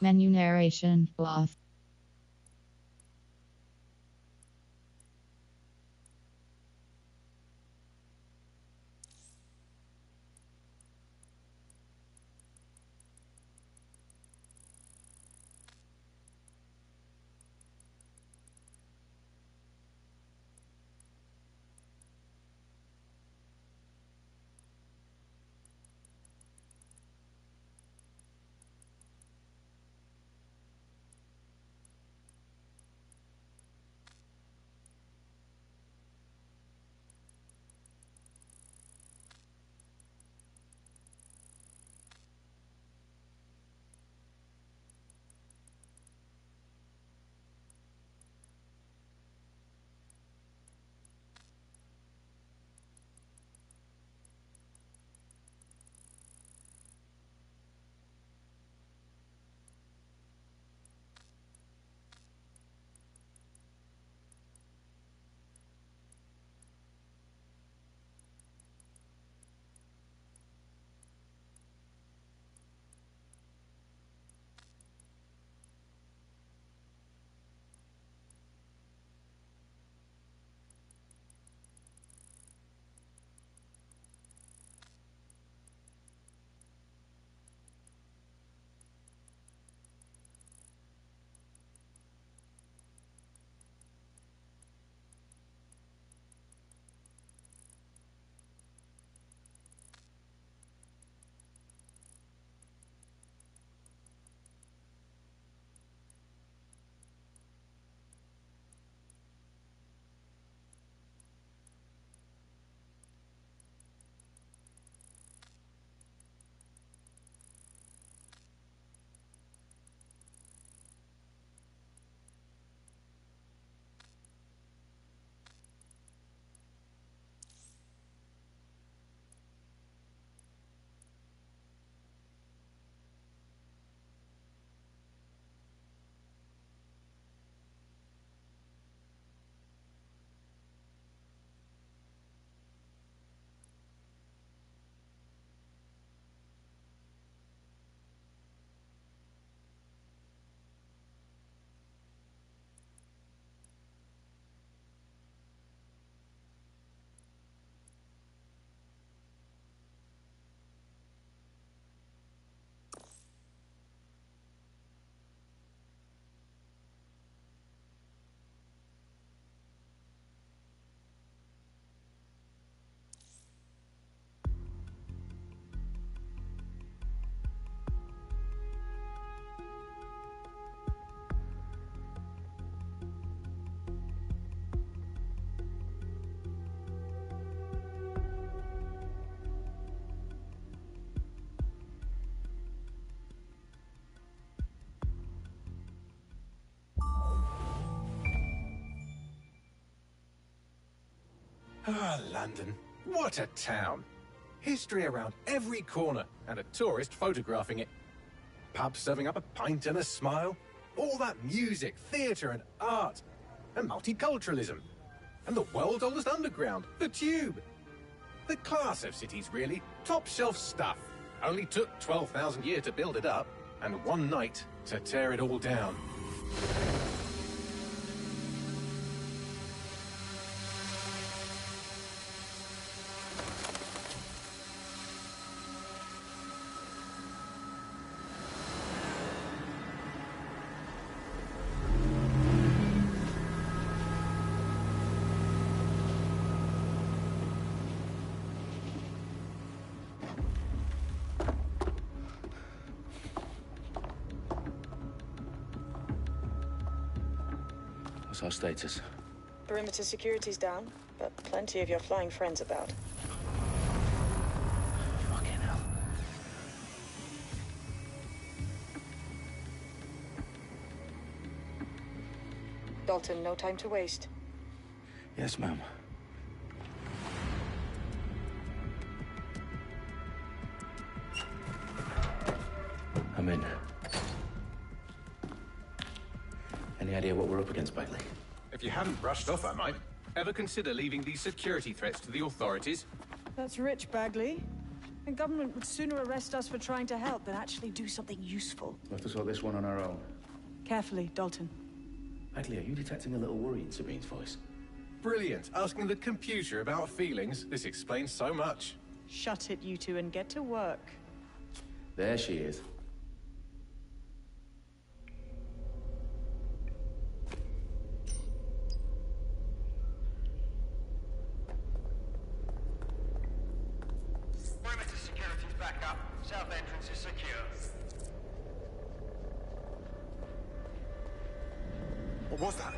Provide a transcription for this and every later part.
Menu narration off. Ah, London. What a town. History around every corner, and a tourist photographing it. Pubs serving up a pint and a smile. All that music, theatre and art. And multiculturalism. And the world's oldest underground, the Tube. The class of cities, really. Top shelf stuff. Only took 12,000 years to build it up, and one night to tear it all down. What's our status? Perimeter security's down, but plenty of your flying friends about. Fucking hell. Dalton, no time to waste. Yes, ma'am. I'm in. Any idea what we're up against, Bagley? If you haven't brushed off, I might. Ever consider leaving these security threats to the authorities? That's rich, Bagley. The government would sooner arrest us for trying to help than actually do something useful. We'll have to sort this one on our own. Carefully, Dalton. Bagley, are you detecting a little worry in Sabine's voice? Brilliant. Asking the computer about feelings. This explains so much. Shut it, you two, and get to work. There she is. Perimeter security's back up. South entrance is secure. What was that?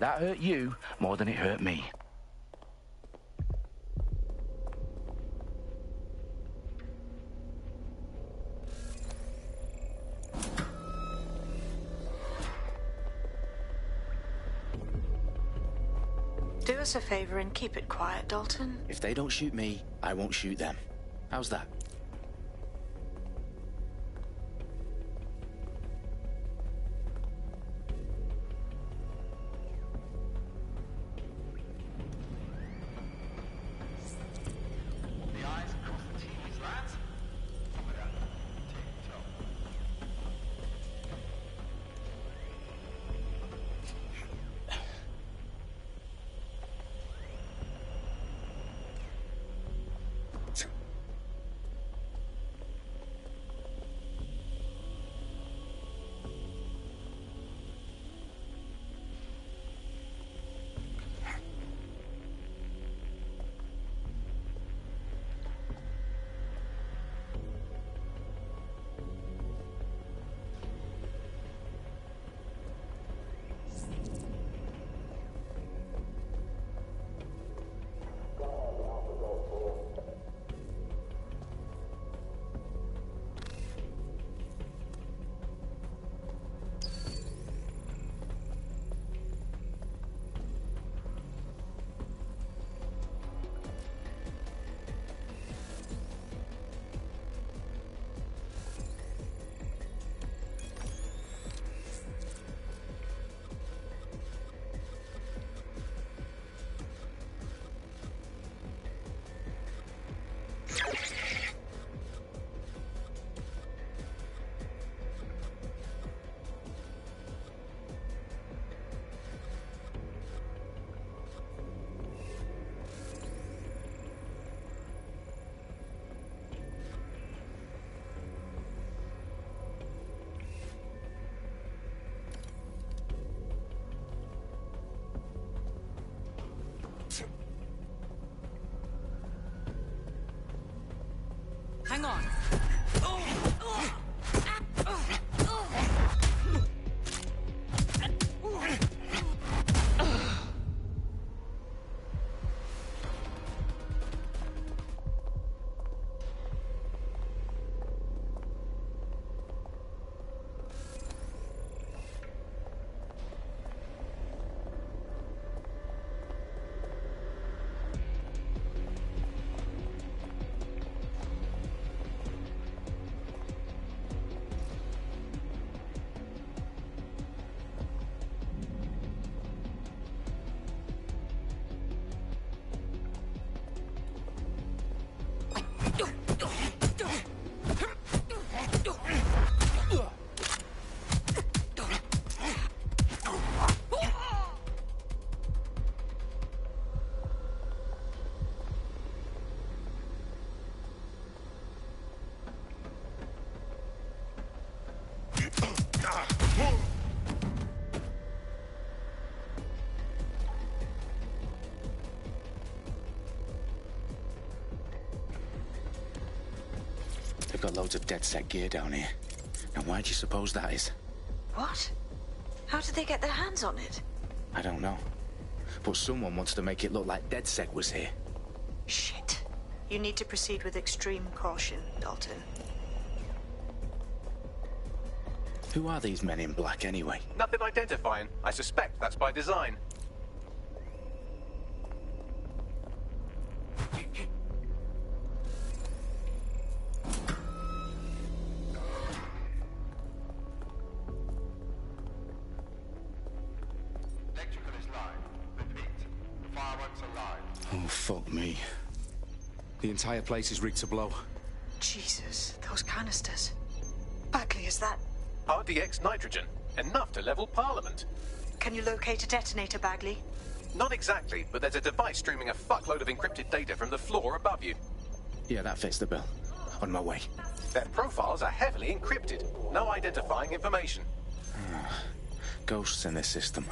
That hurt you more than it hurt me. Do us a favor and keep it quiet, Dalton. If they don't shoot me, I won't shoot them. How's that? The eyes across the T's, lads. Top of that. Tip-top. Hang on. They've got loads of DedSec gear down here. Now why do you suppose that is? What? How did they get their hands on it? I don't know. But someone wants to make it look like DedSec was here. Shit. You need to proceed with extreme caution, Dalton. Who are these men in black anyway? Nothing identifying. I suspect that's by design. Oh, fuck me. The entire place is rigged to blow. Jesus, those canisters. Bagley, is that... RDX nitrogen. Enough to level Parliament. Can you locate a detonator, Bagley? Not exactly, but there's a device streaming a fuckload of encrypted data from the floor above you. Yeah, that fits the bill. On my way. Their profiles are heavily encrypted. No identifying information. Ghosts in this system.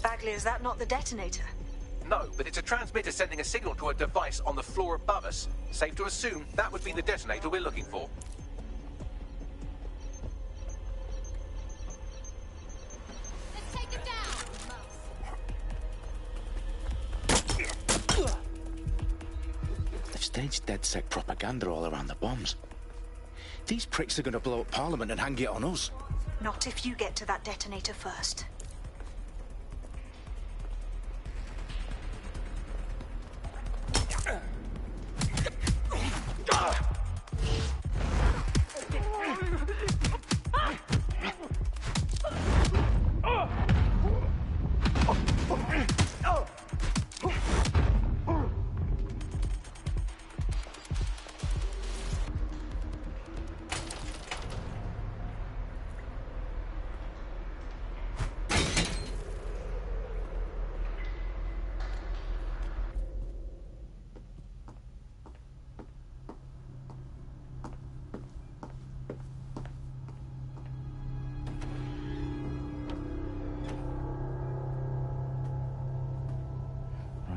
Bagley, is that not the detonator? No, but it's a transmitter sending a signal to a device on the floor above us. Safe to assume that would be the detonator we're looking for. Let's take him down! They've staged DedSec propaganda all around the bombs. These pricks are going to blow up Parliament and hang it on us. Not if you get to that detonator first.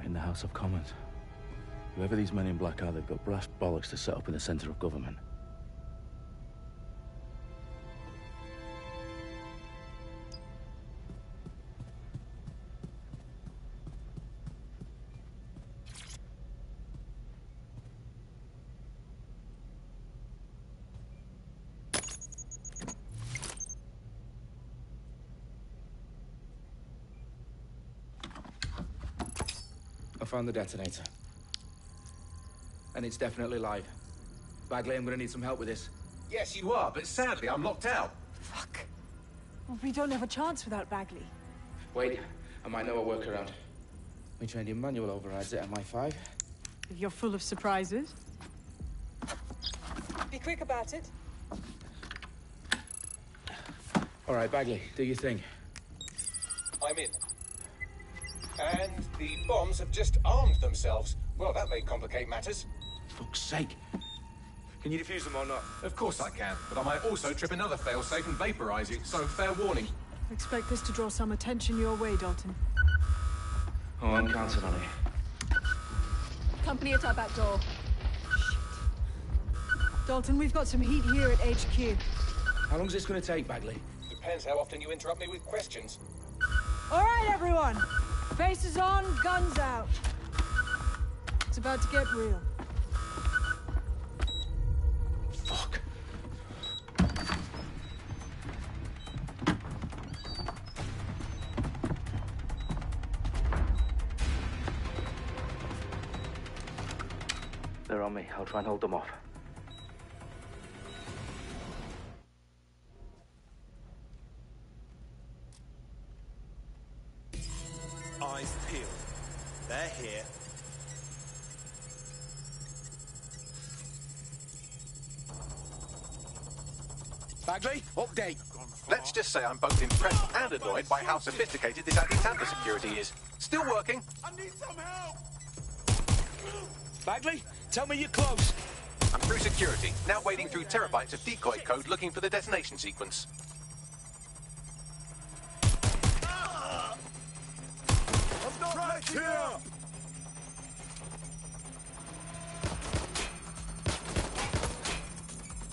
In the House of Commons. Whoever these men in black are, they've got brass bollocks to set up in the centre of government. I found the detonator. And it's definitely live. Bagley, I'm gonna need some help with this. Yes, you are, but sadly I'm locked out. Fuck. Well, we don't have a chance without Bagley. Wait, I might know a workaround. We trained in manual overrides at MI5. You're full of surprises. Be quick about it. All right, Bagley, do your thing. I'm in. And the bombs have just armed themselves. Well, that may complicate matters. Fuck's sake. Can you defuse them or not? Of course I can, but I might also trip another failsafe and vaporize you, so fair warning. Expect this to draw some attention your way, Dalton. Oh, I'm counting on it. Company at our back door. Shit. Dalton, we've got some heat here at HQ. How long's this gonna take, Bagley? Depends how often you interrupt me with questions. All right, everyone. Faces on, guns out. It's about to get real. Fuck. They're on me. I'll try and hold them off. Eyes peeled. They're here. Bagley, update. Let's just say I'm both impressed and annoyed by how sophisticated this anti-tamper security is. Still working. I need some help! Bagley, tell me you're close. I'm through security, now wading through terabytes of decoy code looking for the detonation sequence. I'm not right here!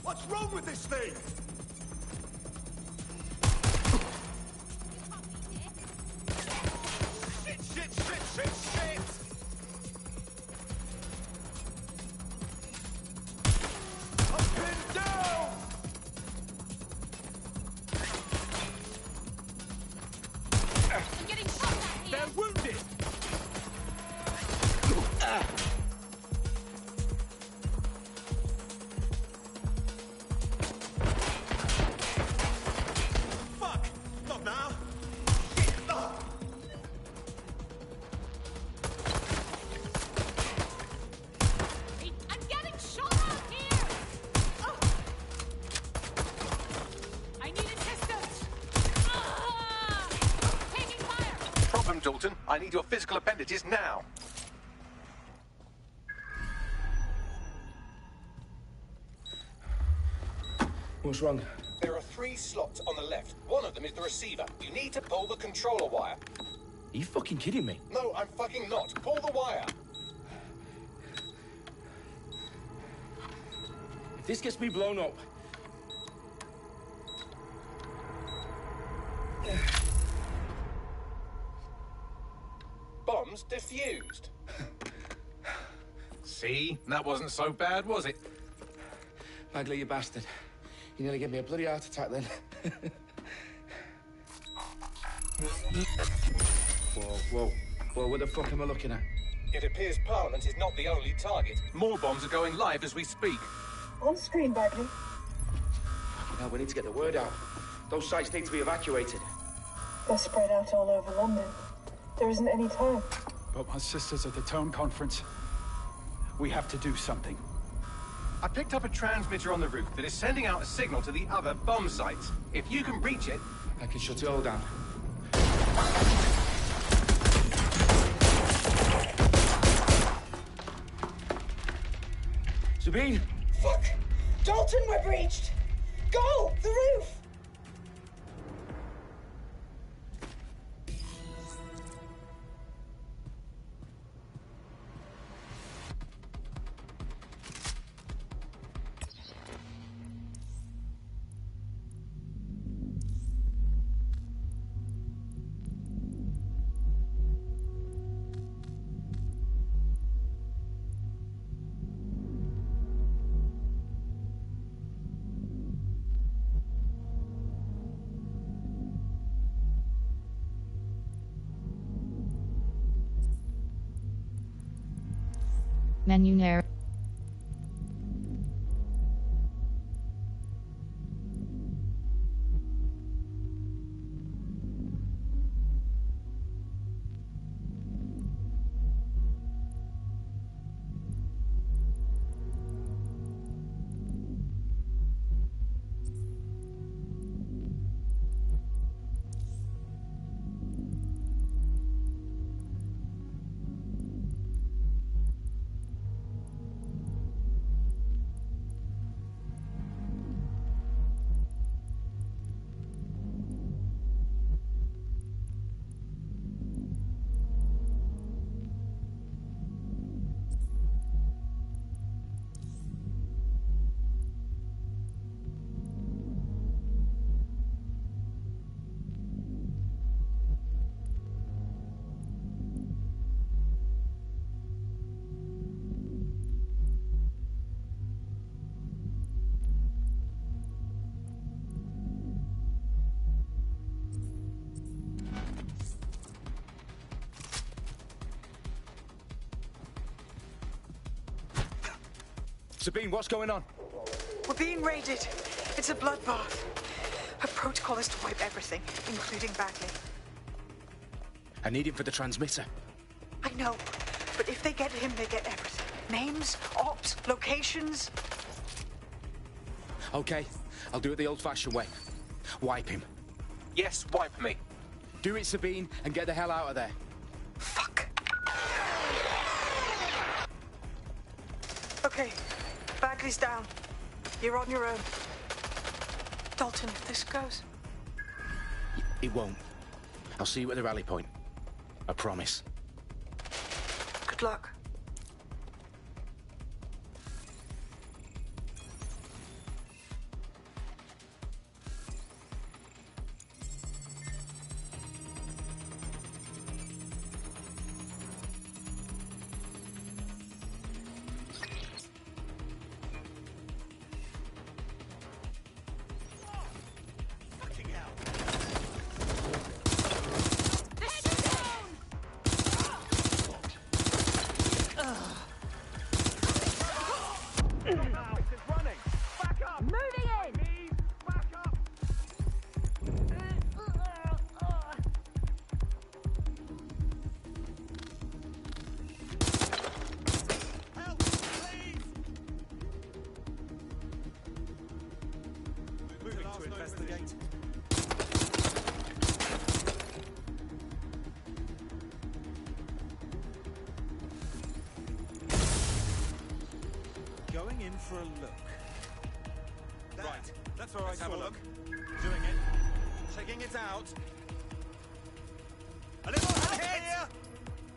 What's wrong with this thing? Shit! I'm pinned down! I'm getting shot at here! They're wounded! Dalton. I need your physical appendages now. What's wrong? There are 3 slots on the left. One of them is the receiver. You need to pull the controller wire. Are you fucking kidding me? No, I'm fucking not. Pull the wire. If this gets me blown up... Bombs defused. See? That wasn't so bad, was it? Bagley, you bastard. You nearly gave me a bloody heart attack then. Whoa. What the fuck am I looking at? It appears Parliament is not the only target. More bombs are going live as we speak. On screen, Bagley. Now we need to get the word out. Those sites need to be evacuated. They're spread out all over London. There isn't any time. But my sister's at the Tone Conference. We have to do something. I picked up a transmitter on the roof that is sending out a signal to the other bomb sites. If you can reach it... I can shut it all down. Sabine! Fuck! Dalton, we're breached! Go! The roof! Menu narrow. Sabine, what's going on? We're being raided. It's a bloodbath. Our protocol is to wipe everything, including Bagley. I need him for the transmitter. I know, but if they get him, they get everything. Names, ops, locations. Okay, I'll do it the old-fashioned way. Wipe him. Yes, wipe me. Do it, Sabine, and get the hell out of there. Fuck. Okay, Bagley's down. You're on your own. Dalton, if this goes... It won't. I'll see you at the rally point. I promise. Good luck. in for a look. Right. That's all right. Let's have a Sort look. of. Doing it. Checking it out. A little help here!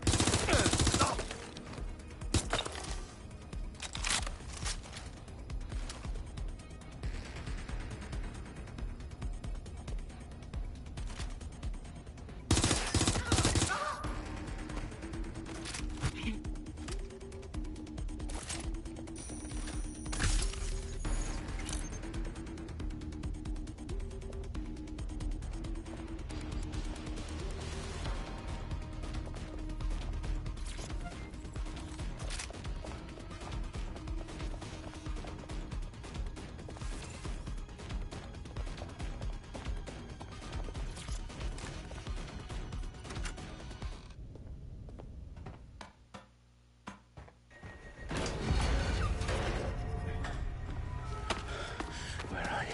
Stop! Where are you?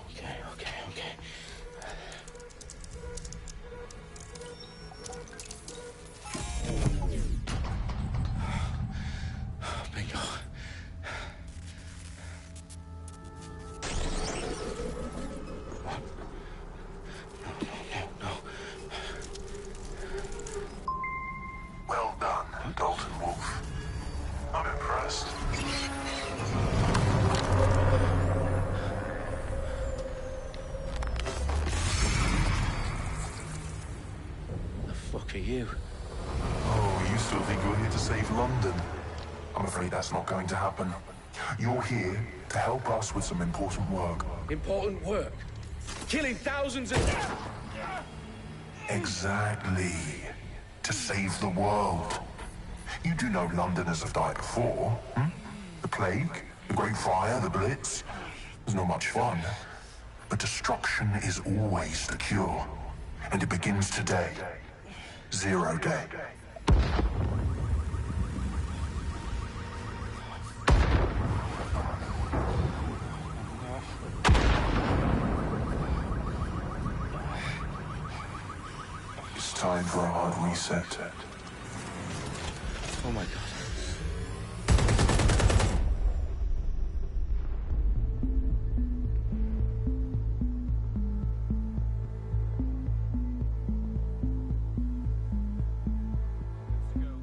Okay. Bingo. No. Well done, Dalton Wolf. I'm impressed. The fuck are you? Oh, you still think you're here to save London? I'm afraid that's not going to happen. You're here to help us with some important work. Important work. Killing thousands of... Exactly. To save the world. You do know Londoners have died before, hmm? The plague, the Great Fire, the Blitz. It's not much fun. But destruction is always the cure. And it begins today. Zero Day. It's time for a hard reset. Oh my god.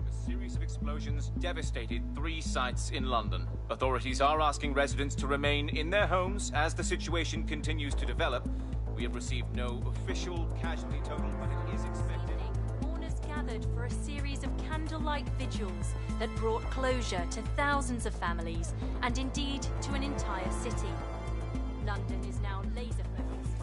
A series of explosions devastated 3 sites in London. Authorities are asking residents to remain in their homes as the situation continues to develop. We have received no official casualty total, but it is expected. Mourners gathered for a series of candlelight vigils that brought closure to thousands of families and indeed to an entire city. London is now laser-focused.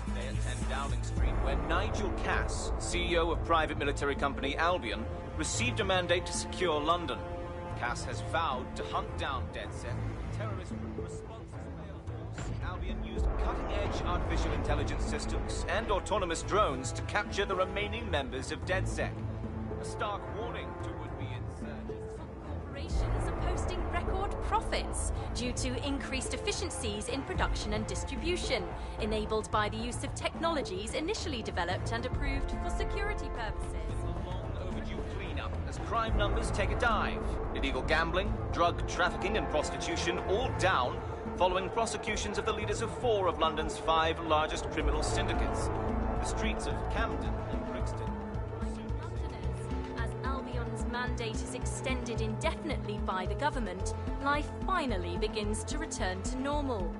Today at 10 Downing Street, where Nigel Cass, CEO of private military company Albion, received a mandate to secure London. Cass has vowed to hunt down DedSec. Terrorist responses failed force. Albion used cutting-edge artificial intelligence systems and autonomous drones to capture the remaining members of DedSec. A stark warning to would-be insurgents. Corporations are posting record profits due to increased efficiencies in production and distribution, enabled by the use of technologies initially developed and approved for security purposes. Overdue cleanup as crime numbers take a dive. Illegal gambling, drug trafficking and prostitution all down following prosecutions of the leaders of 4 of London's 5 largest criminal syndicates. The streets of Camden and Brixton. Londoners, as Albion's mandate is extended indefinitely by the government, life finally begins to return to normal.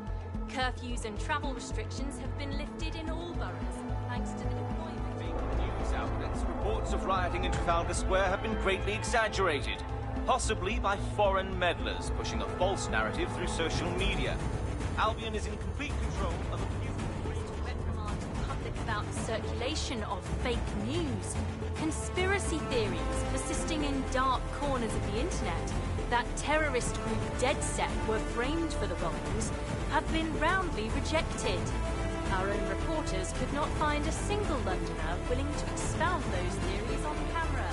Curfews and travel restrictions have been lifted in all boroughs, thanks to the deployment. News outlets, reports of rioting in Trafalgar Square have been greatly exaggerated, possibly by foreign meddlers pushing a false narrative through social media. Albion is in complete control of a few reprimand the public about the circulation of fake news, conspiracy theories persisting in dark corners of the internet that terrorist group DedSec were framed for the bombings have been roundly rejected. Our own reporters could not find a single Londoner willing to expound those theories on camera.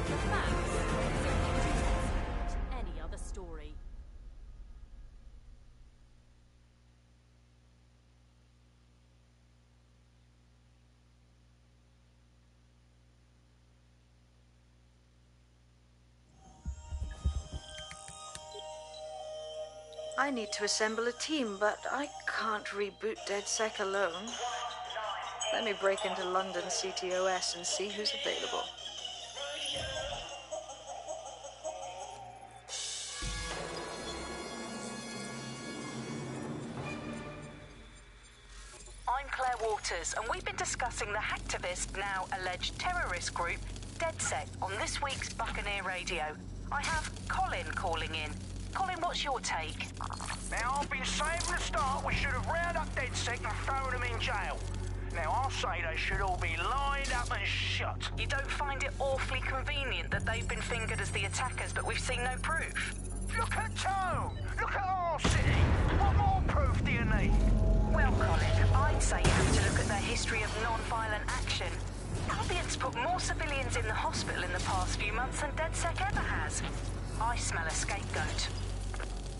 The facts simply don't support any other story. I need to assemble a team, but I can't reboot DedSec alone. Let me break into London CTOS and see who's available. I'm Claire Waters, and we've been discussing the hacktivist, now alleged terrorist group, DedSec, on this week's Buccaneer Radio. I have Colin calling in. Colin, what's your take? Now, I've been saying from the start we should have rounded up DedSec and thrown them in jail. Now, I'll say they should all be lined up and shot. You don't find it awfully convenient that they've been fingered as the attackers, but we've seen no proof? Look at Tone! Look at our city! What more proof do you need? Well, Colin, I'd say you have to look at their history of non-violent action. Albion's put more civilians in the hospital in the past few months than DedSec ever has. I smell a scapegoat.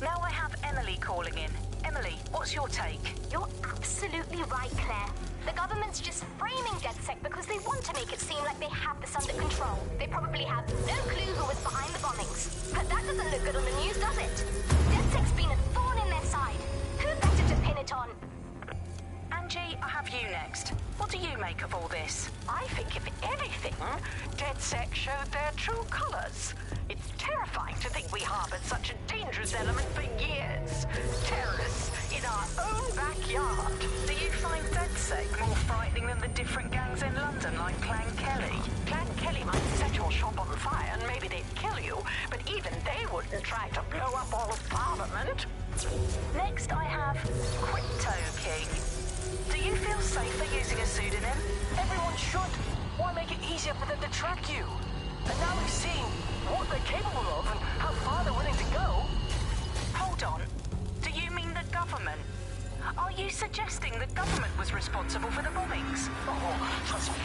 Now I have Emily calling in. Emily, what's your take? You're absolutely right, Claire. The government's just framing DedSec because they want to make it seem like they have this under control. They probably have no clue who was behind the bombings. But that doesn't look good on the news, does it? DedSec's been a thorn in their side. Who better to pin it on? Angie, I have you next. What do you make of all this? I think, if anything, DedSec showed their true colors. It's terrifying to think we harbored such a dangerous element for years. Terrorists in our own backyard. Do you find DedSec more frightening than the different gangs in London, like Clan Kelly? Clan Kelly might set your shop on fire and maybe they'd kill you, but even they wouldn't try to blow up all of Parliament. Next, I have Crypto King. Do you feel safer using a pseudonym? Everyone should. Why make it easier for them to track you? And now we've seen what they're capable of and how far they're willing to go. Hold on. Do you mean the government? Are you suggesting the government was responsible for the bombings? Oh, trust me.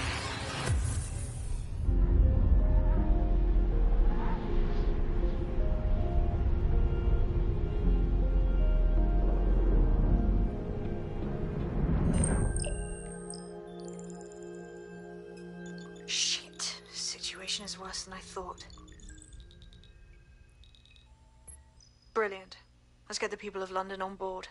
Shit. Situation is worse than I thought. Brilliant. Let's get the people of London on board.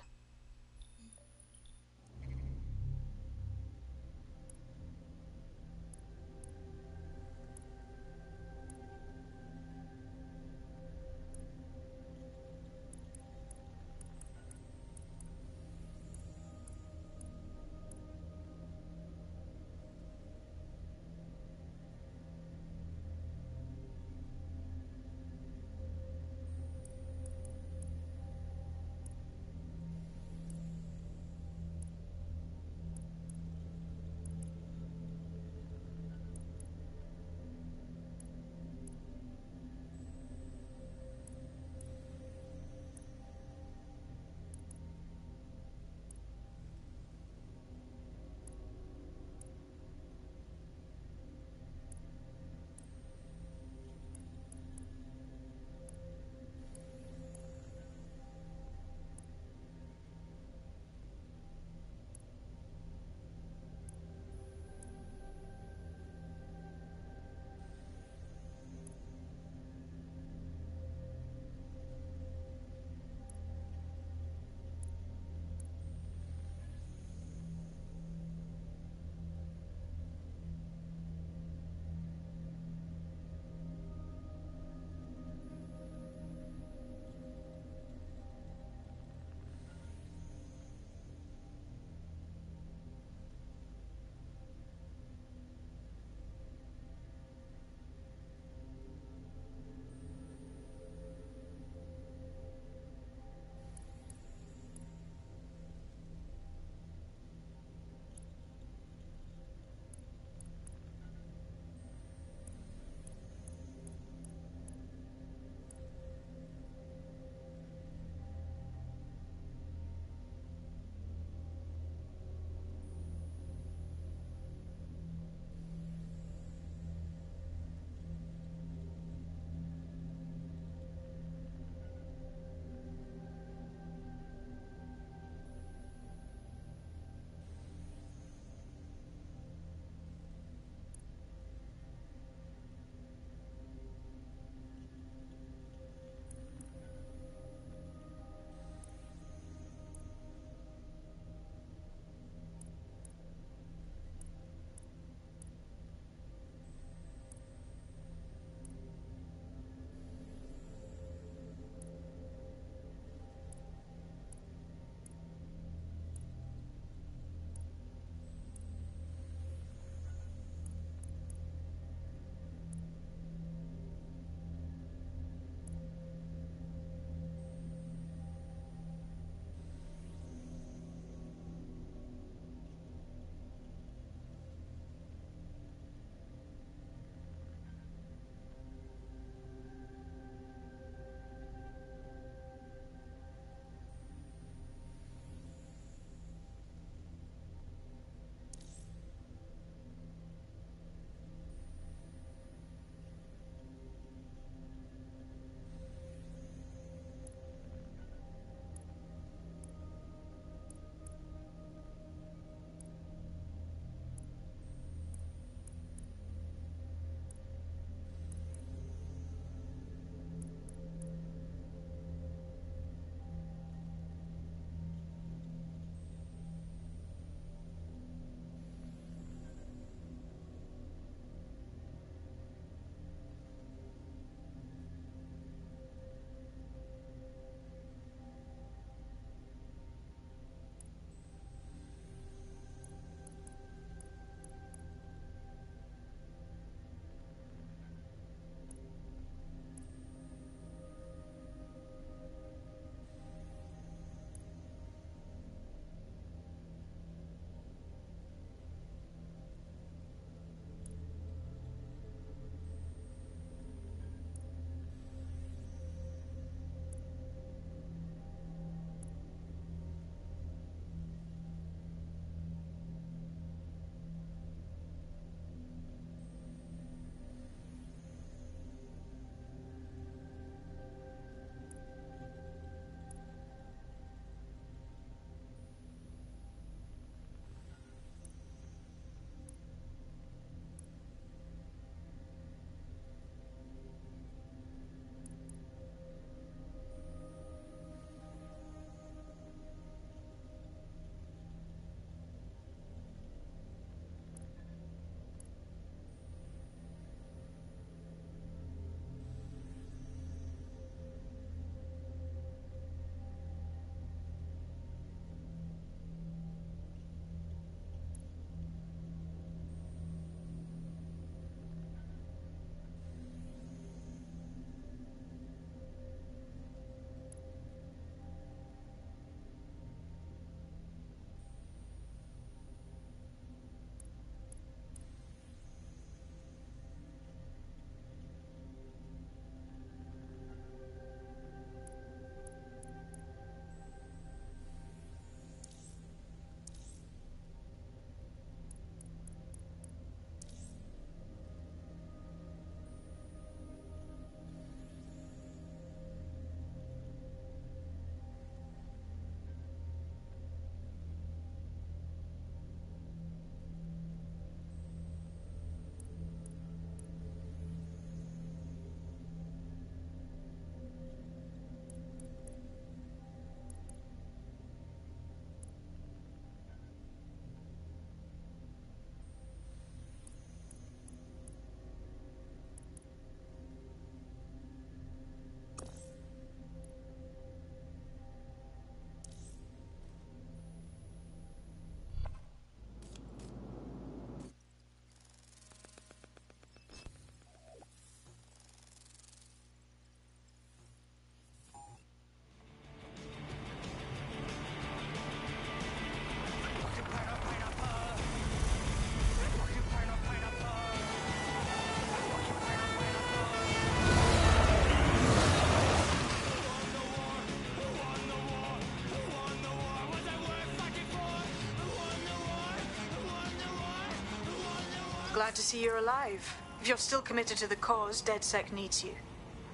Glad to see you're alive. If you're still committed to the cause, DedSec needs you.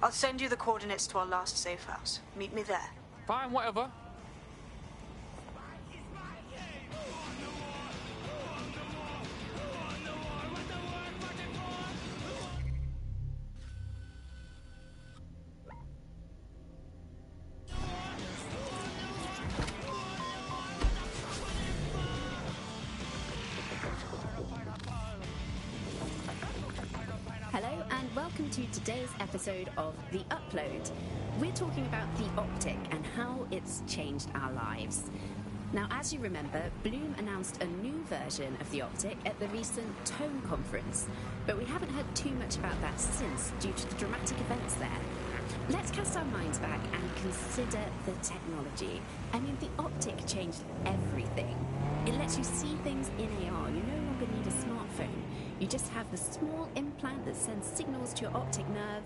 I'll send you the coordinates to our last safe house. Meet me there. Fine, whatever. Hello and welcome to today's episode of The Upload. We're talking about the Optic and how it's changed our lives. Now, as you remember, Bloom announced a new version of the Optic at the recent Tone Conference, but we haven't heard too much about that since due to the dramatic events there. Let's cast our minds back and consider the technology. I mean, the Optic changed everything. It lets you see things in AR. You no longer need a smartphone. You just have the small implant that sends signals to your optic nerve.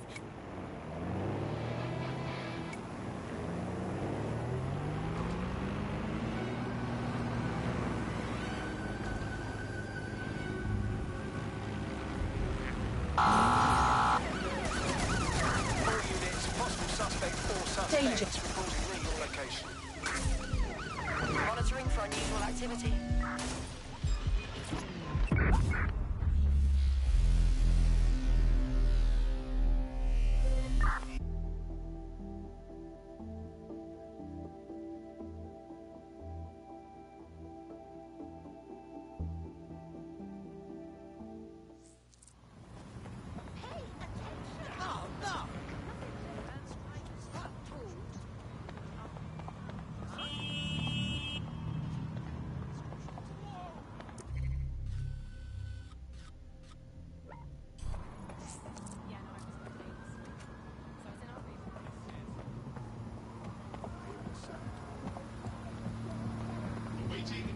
Danger. Monitoring for unusual activity.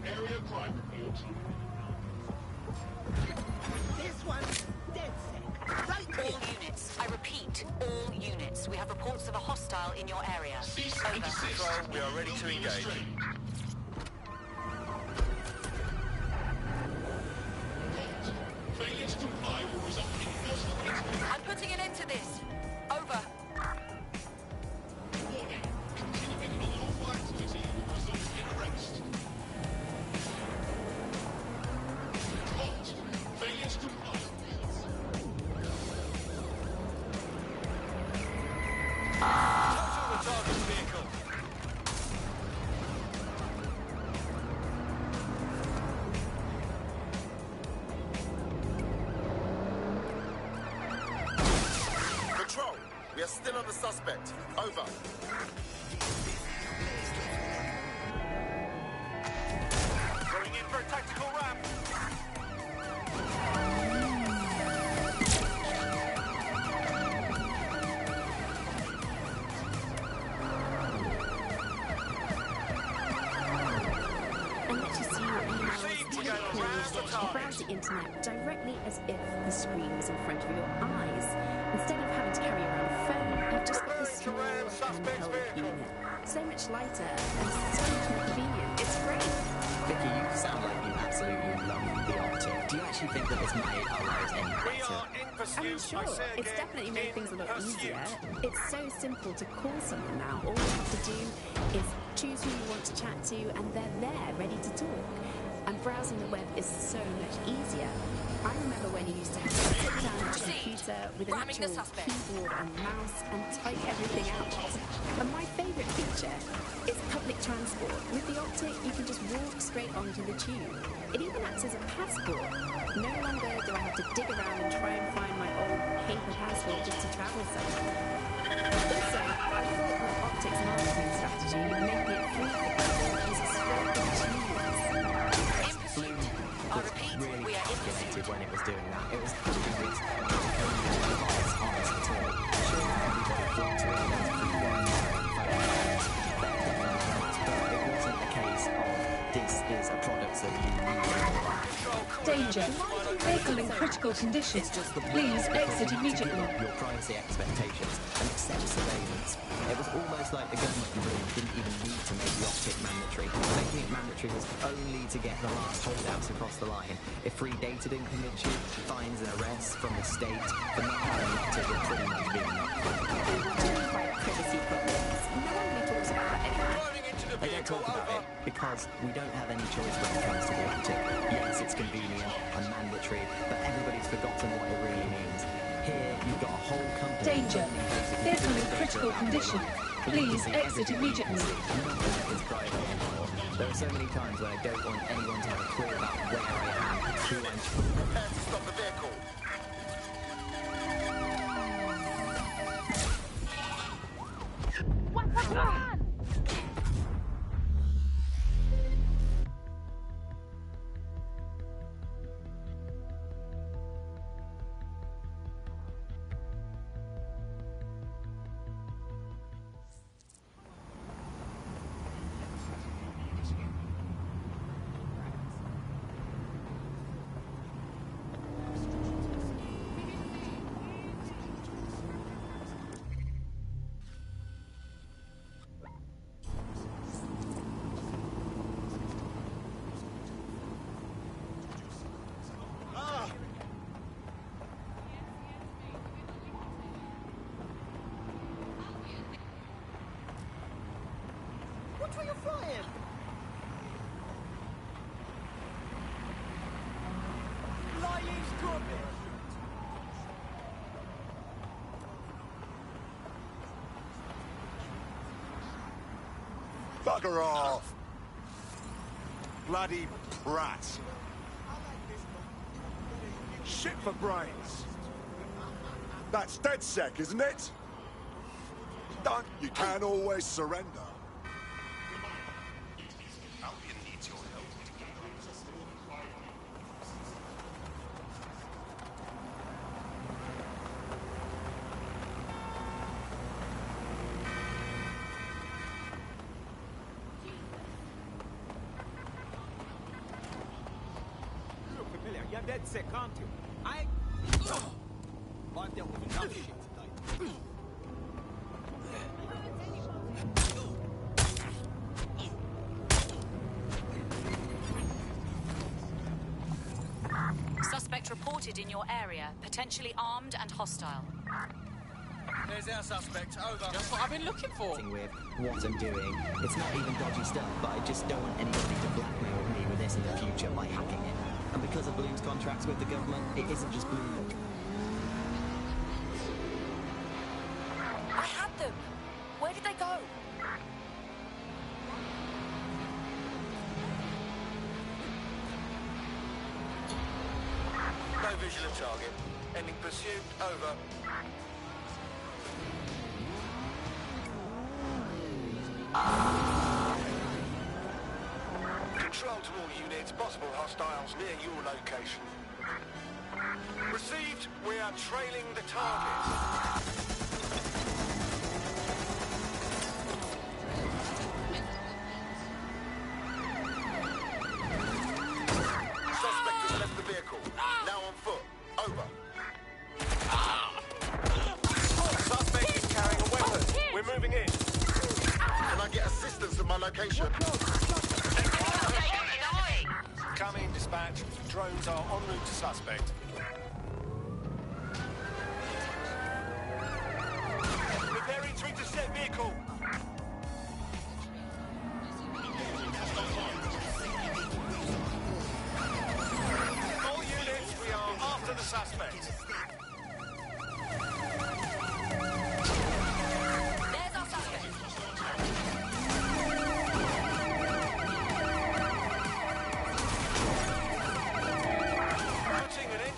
Area crime report. This one's DedSec. Right all units. I repeat, all units. We have reports of a hostile in your area. Over. Control, we are ready to engage. Failure to comply will result in personal. I'm putting an end to this. Over. Continuing unlawful activity will result in arrest. Failure to comply. Total the target vehicle. Control, we are still on the suspect. Over. Going in for a tactical ramp. And let you see your emails, text, calls, browse the internet directly as if the screen was in front of your eyes. Instead of having to carry around a phone, you've just got this small handheld unit. So much lighter and so much more convenient. It's great. Vicky, you sound like you absolutely love the Optic. Do you actually think that it's made our lives any better? I mean, sure, it's definitely made things a lot easier. It's so simple to call someone now. All you have to do is choose who you want to chat to, and they're there, ready to talk. And browsing the web is so much easier. I remember when you used to have to sit down at a computer with an actual keyboard and mouse and type everything out. And my favourite feature is public transport. With the Optic, you can just walk straight onto the tube. It even acts as a passport. No longer do I have to dig around and try and find my old paper passport just to travel somewhere. Also, I thought the Optic's marketing strategy would make it free for people to use a straight to tubes. I repeat, really calculated when it was doing that. It was honest at all. Sure, everybody flocked to it and but it wasn't a case of this is a product that you need. Danger. Why do you Vehicle in critical condition. Please exit immediately. Your privacy expectations and set surveillance. It was almost like the government really didn't even need to make the optic mandatory. Making it mandatory was only to get the last holdouts across the line. If free data didn't convince you, fines and arrests from the state for not having an optic would pretty much be enough. Privacy problems. No one really talks about it anymore. They don't talk about it because we don't have any choice when it comes to the optic. Yes, it's convenient and mandatory, but everybody's forgotten what it really means. Here, you've got a whole company... Danger. Vehicle in critical condition. Please exit immediately. Nothing is private anymore. There are so many times when I don't want anyone to have a clue about where I am, who I'm... Prepare to stop the vehicle. Weapons on! What were you flying? Lying rubbish. Bugger off! Bloody prat! Shit for brains! That's DedSec, isn't it? Don't you can always surrender. Albion needs your help. You look familiar. You're DedSec, aren't you? I've dealt with enough shit today. Suspect reported in your area, potentially armed and hostile. There's our suspect. Over. That's what I've been looking for. With what I'm doing. It's not even dodgy stuff, but I just don't want anybody to blackmail me with this in the future by hacking it. And because of Bloom's contracts with the government, it isn't just Bloom. I had them! Where did they go? No visual of target. Ending pursuit. Over. Control to all units. Possible hostiles near your location. Received. We are trailing the target. Suspect has left the vehicle. Now on foot. Over. Suspect is carrying a weapon. We're moving in. Can I get assistance at my location? Come in, dispatch. Drones are en route to suspect. Preparing to intercept vehicle. All units, we are after the suspect. There's our suspect. Putting an end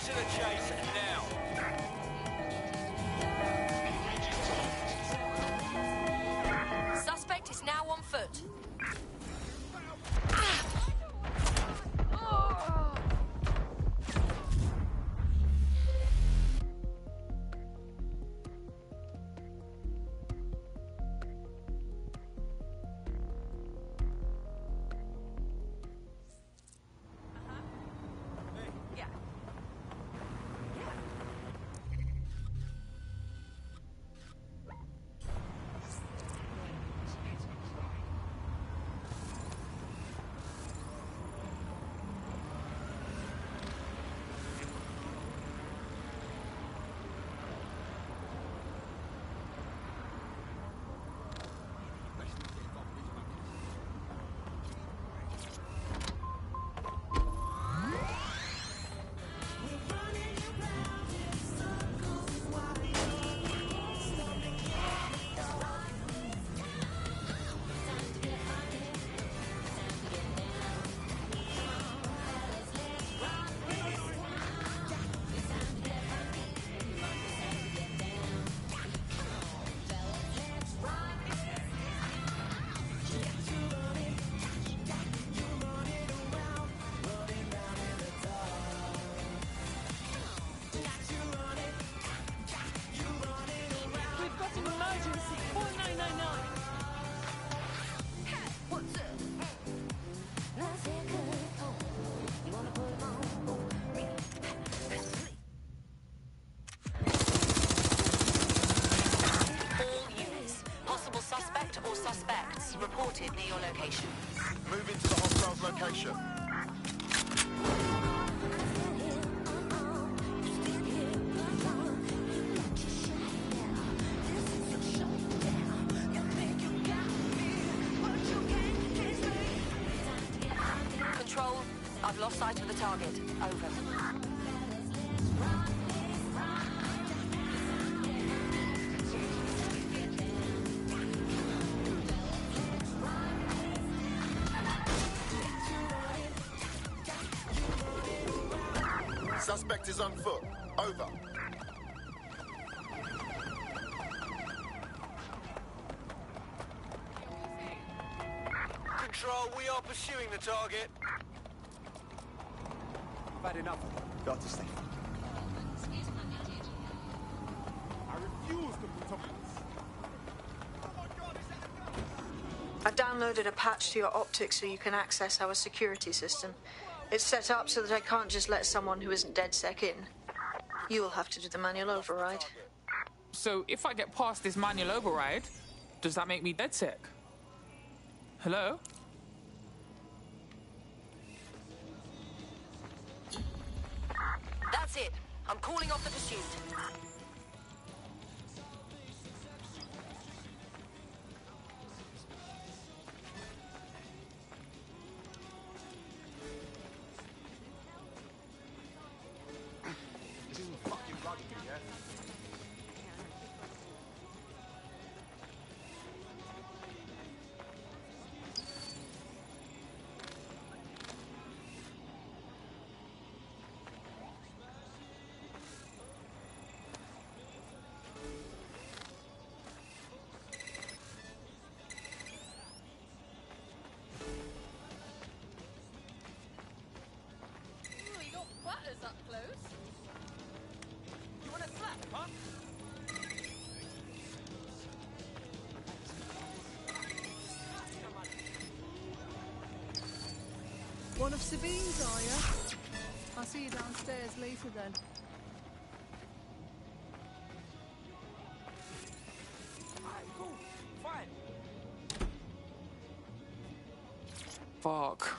reported near your location. Move into the hostiles' location. Control, I've lost sight of the target. Over. Suspect is on foot. Over. Control, we are pursuing the target. I've had enough. Got to stay. I refuse to put up with this. I've downloaded a patch to your optics so you can access our security system. It's set up so that I can't just let someone who isn't DedSec in. You will have to do the manual override. So if I get past this manual override, does that make me DedSec? Hello? That's it. I'm calling off the pursuit. Up close. You want to slap, huh? One of Sabine's, are you? I'll see you downstairs later then. Alright, cool. Fine. Fuck.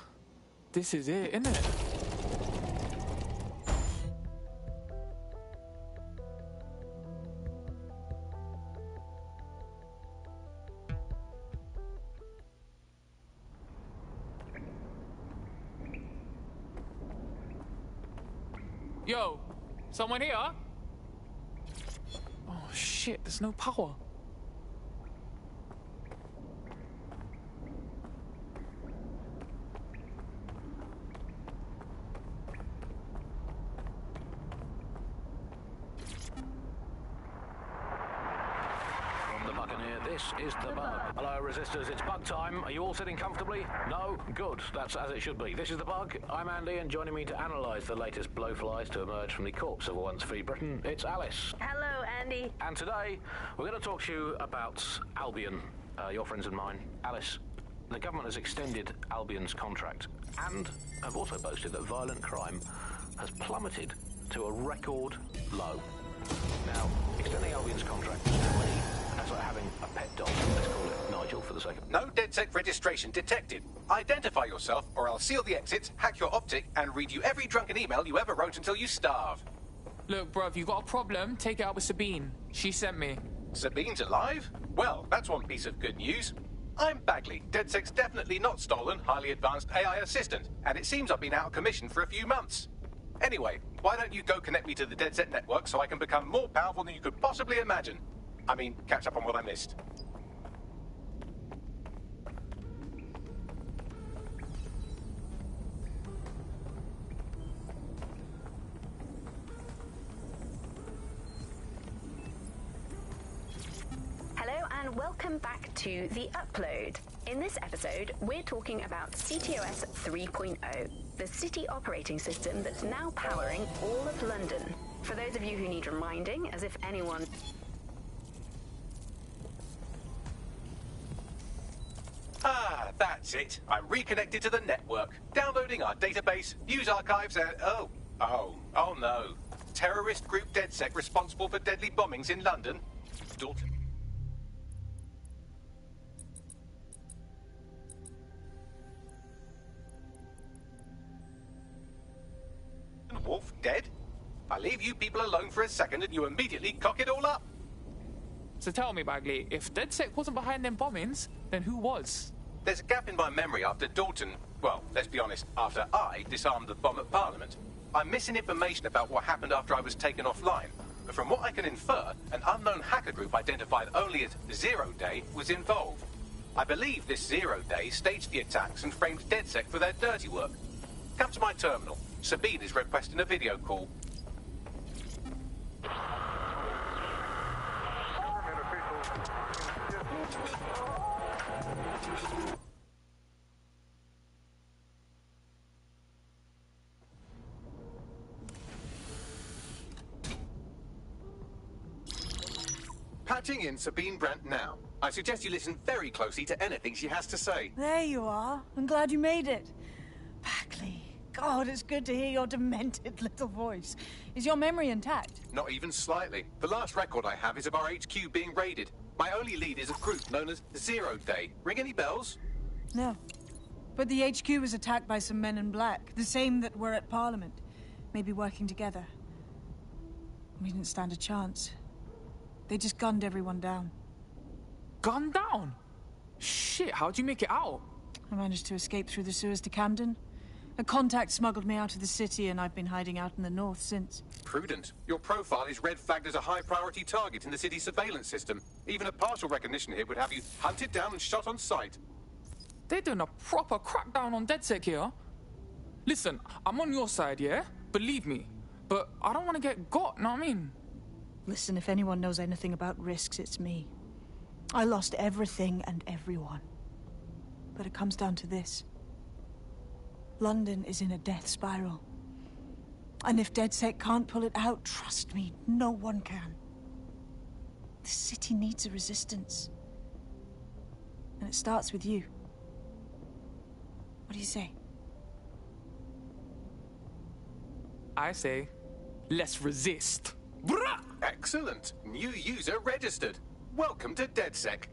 This is it, isn't it? Yo, someone here? Oh shit, there's no power. This is the Bug. Hello, Resistors, it's Bug time. Are you all sitting comfortably? No? Good. That's as it should be. This is the Bug. I'm Andy, and joining me to analyse the latest blowflies to emerge from the corpse of a once free Britain, it's Alice. Hello, Andy. And today, we're going to talk to you about Albion, your friends and mine. Alice, the government has extended Albion's contract, and have also boasted that violent crime has plummeted to a record low. Now, extending Albion's contract is pretty. That's like having a pet dog. Let's call it Nigel for the sake of... No DedSec registration detected. Identify yourself, or I'll seal the exits, hack your optic, and read you every drunken email you ever wrote until you starve. Look, bruv, you got a problem, take it out with Sabine. She sent me. Sabine's alive? Well, that's one piece of good news. I'm Bagley, DedSec's definitely not stolen, highly advanced AI assistant, and it seems I've been out of commission for a few months. Anyway, why don't you go connect me to the DedSec network so I can become more powerful than you could possibly imagine? I mean, catch up on what I missed. Hello and welcome back to The Upload. In this episode, we're talking about CTOS 3.0, the city operating system that's now powering all of London. For those of you who need reminding, as if anyone... Ah, that's it. I'm reconnected to the network. Downloading our database, news archives, and... Oh no. Terrorist group DedSec responsible for deadly bombings in London. Daughter. Wolf dead? I leave you people alone for a second and you immediately cock it all up. So tell me, Bagley, if DedSec wasn't behind them bombings, then who was? There's a gap in my memory after Dalton, well, let's be honest, after I disarmed the bomb at Parliament. I'm missing information about what happened after I was taken offline. But from what I can infer, an unknown hacker group identified only as Zero Day was involved. I believe this Zero Day staged the attacks and framed DedSec for their dirty work. Come to my terminal. Sabine is requesting a video call. Patching in Sabine Brandt now. I suggest you listen very closely to anything she has to say. There you are. I'm glad you made it. Bagley. God, it's good to hear your demented little voice. Is your memory intact? Not even slightly. The last record I have is of our HQ being raided. My only lead is a group known as Zero Day. Ring any bells? No. But the HQ was attacked by some men in black, the same that were at Parliament. Maybe working together. We didn't stand a chance. They just gunned everyone down. Gunned down? Shit, how'd you make it out? I managed to escape through the sewers to Camden. A contact smuggled me out of the city, and I've been hiding out in the north since. Prudent. Your profile is red flagged as a high-priority target in the city's surveillance system. Even a partial recognition hit would have you hunted down and shot on sight. They're doing a proper crackdown on DedSec here. Listen, I'm on your side, yeah? Believe me. But I don't want to get got, know what I mean? Listen, if anyone knows anything about risks, it's me. I lost everything and everyone. But it comes down to this. London is in a death spiral. And if DedSec can't pull it out, trust me, no one can. The city needs a resistance. And it starts with you. What do you say? I say, let's resist. Brah! Excellent. New user registered. Welcome to DedSec.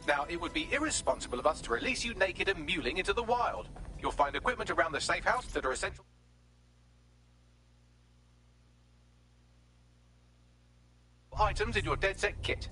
Now, it would be irresponsible of us to release you naked and mewling into the wild. You'll find equipment around the safe house that are essential. Items in your DedSec kit.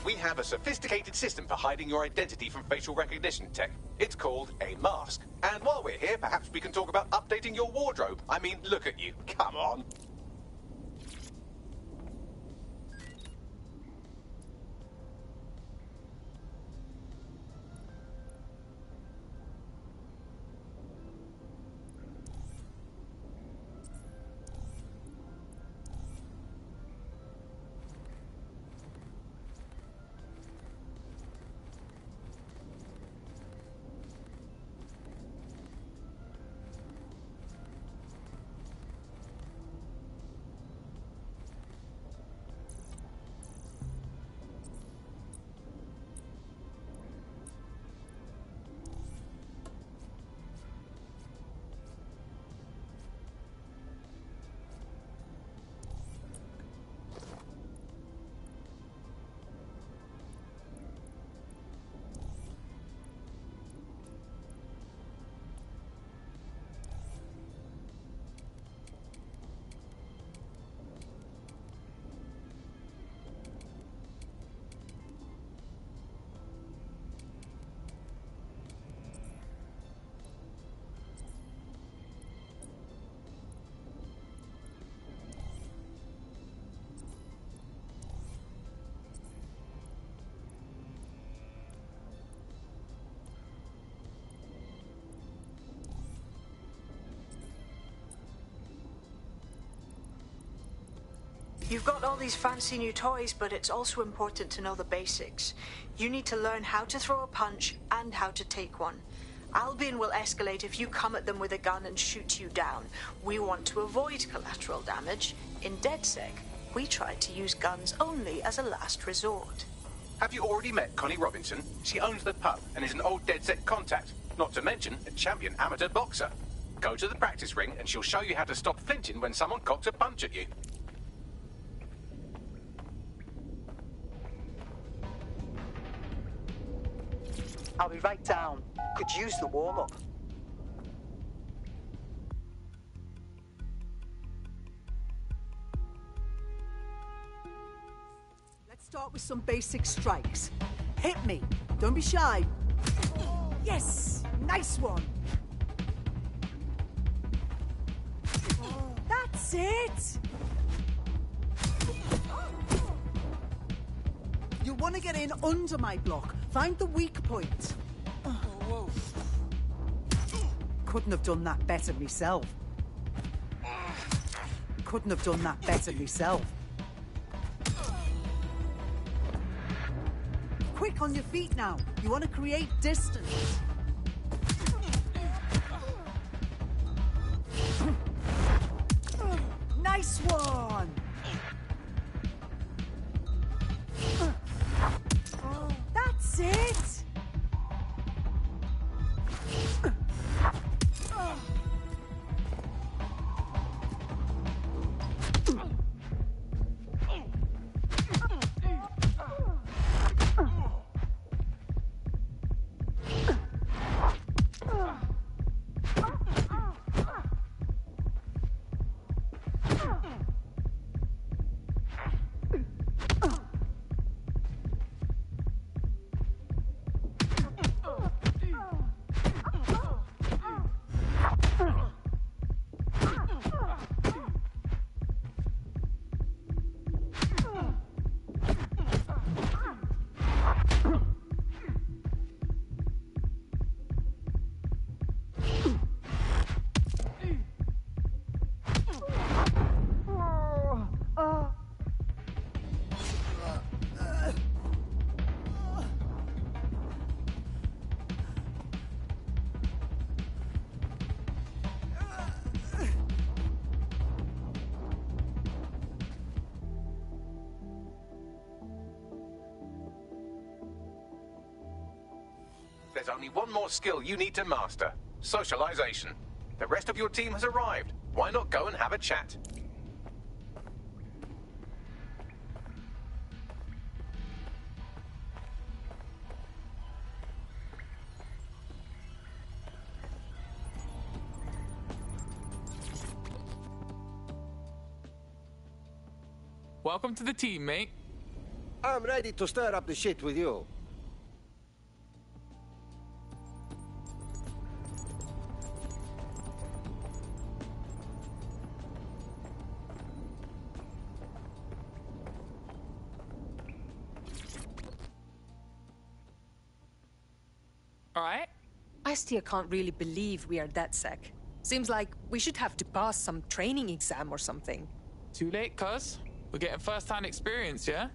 We have a sophisticated system for hiding your identity from facial recognition tech. It's called a mask. And while we're here, perhaps we can talk about updating your wardrobe. I mean, look at you. Come on. You've got all these fancy new toys, but it's also important to know the basics. You need to learn how to throw a punch and how to take one. Albion will escalate if you come at them with a gun and shoot you down. We want to avoid collateral damage. In DedSec, we try to use guns only as a last resort. Have you already met Connie Robinson? She owns the pub and is an old DedSec contact, not to mention a champion amateur boxer. Go to the practice ring and she'll show you how to stop flinching when someone cocks a punch at you. I'll be right down. Could use the warm-up. Let's start with some basic strikes. Hit me. Don't be shy. Yes! Nice one! That's it! You'll want to get in under my block. Find the weak point. Whoa. Couldn't have done that better myself. Couldn't have done that better myself. Quick on your feet now. You want to create distance. Nice one! That's it! There's only one more skill you need to master. Socialization. The rest of your team has arrived. Why not go and have a chat? Welcome to the team, mate. I'm ready to stir up the shit with you. Alright. I still can't really believe we are DedSec. Seems like we should have to pass some training exam or something. Too late, cuz. We're getting first-hand experience, yeah?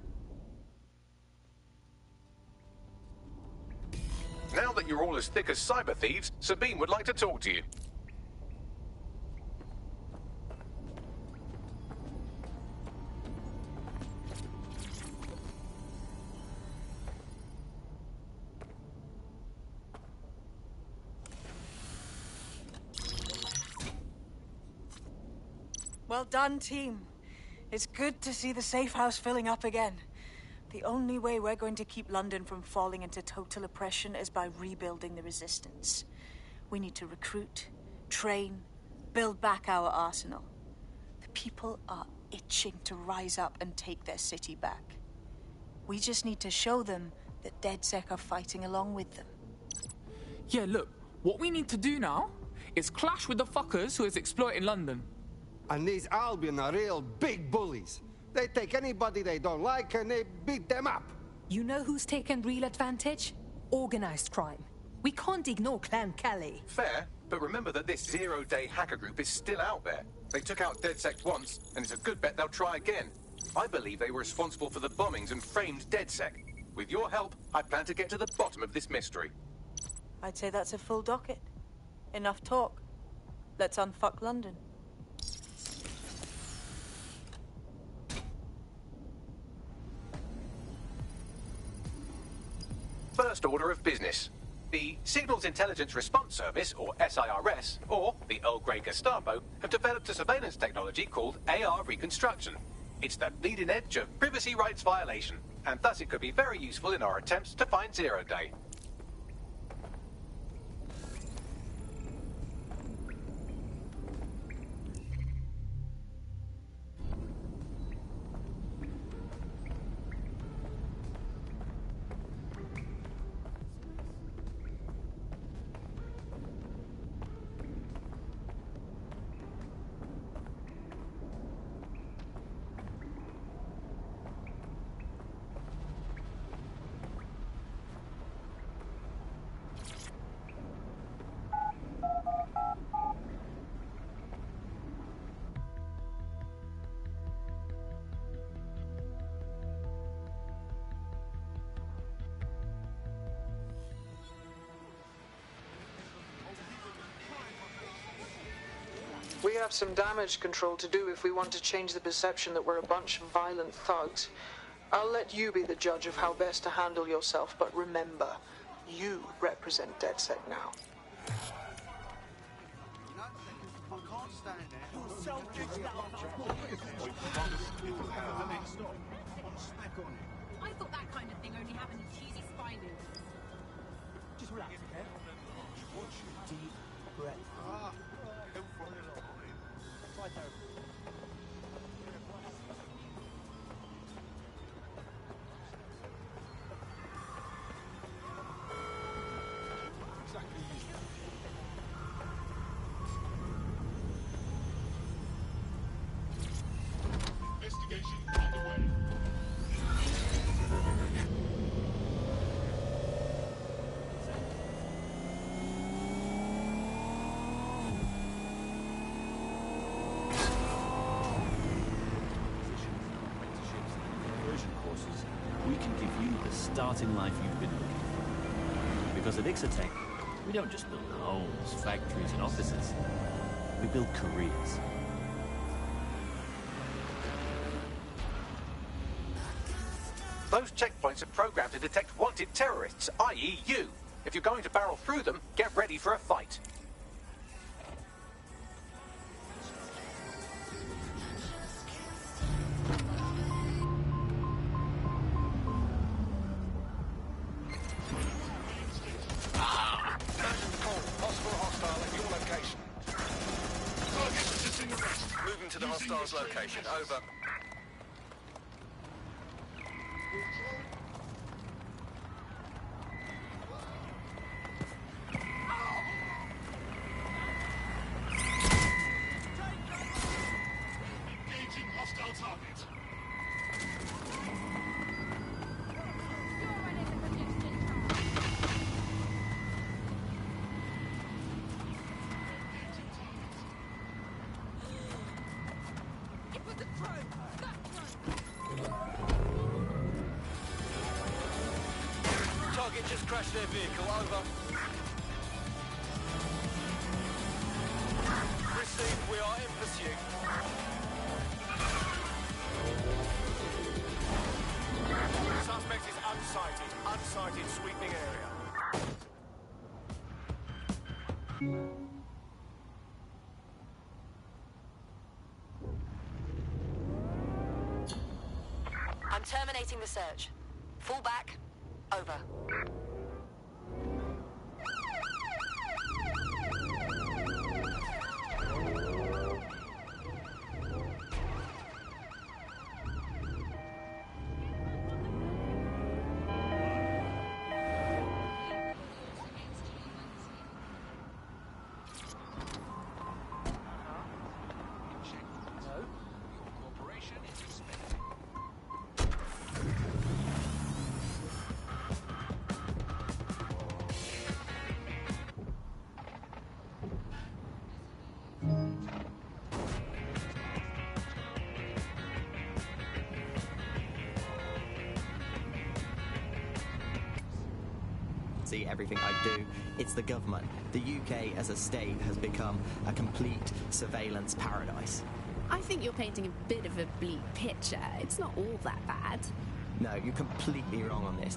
Now that you're all as thick as cyber thieves, Sabine would like to talk to you. Well done, team. It's good to see the safe house filling up again. The only way we're going to keep London from falling into total oppression is by rebuilding the resistance. We need to recruit, train, build back our arsenal. The people are itching to rise up and take their city back. We just need to show them that DedSec are fighting along with them. Yeah, look, what we need to do now is clash with the fuckers who is exploiting London. And these Albion are real big bullies. They take anybody they don't like and they beat them up. You know who's taken real advantage? Organized crime. We can't ignore Clan Kelly. Fair, but remember that this zero-day hacker group is still out there. They took out DedSec once, and it's a good bet they'll try again. I believe they were responsible for the bombings and framed DedSec. With your help, I plan to get to the bottom of this mystery. I'd say that's a full docket. Enough talk. Let's unfuck London. First order of business. The Signals Intelligence Response Service, or SIRS, or the Earl Grey Gestapo, have developed a surveillance technology called AR Reconstruction. It's the leading edge of privacy rights violation, and thus it could be very useful in our attempts to find Zero Day. We have some damage control to do if we want to change the perception that we're a bunch of violent thugs. I'll let you be the judge of how best to handle yourself, but remember, you represent DedSec now. I thought that kind of thing only happened in cheesy spy movies. Just relax, okay? Watch your deep breath. Right there. Investigation underway. We can give you the starting life you've been looking for. Because at Ixotec, we don't just build homes, factories, and offices. We build careers. Those checkpoints are programmed to detect wanted terrorists, i.e. you. If you're going to barrel through them, get ready for a fight. Moving to the hostile's location. Over. Engaging hostile target. Target just crashed their vehicle. Over. Received. We are in pursuit. Suspect is unsighted. Unsighted. Sweeping area. I'm terminating the search. Fall back. Over. see everything I do. It's the government. The UK as a state has become a complete surveillance paradise. I think you're painting a bit of a bleak picture. It's not all that bad. No, you're completely wrong on this.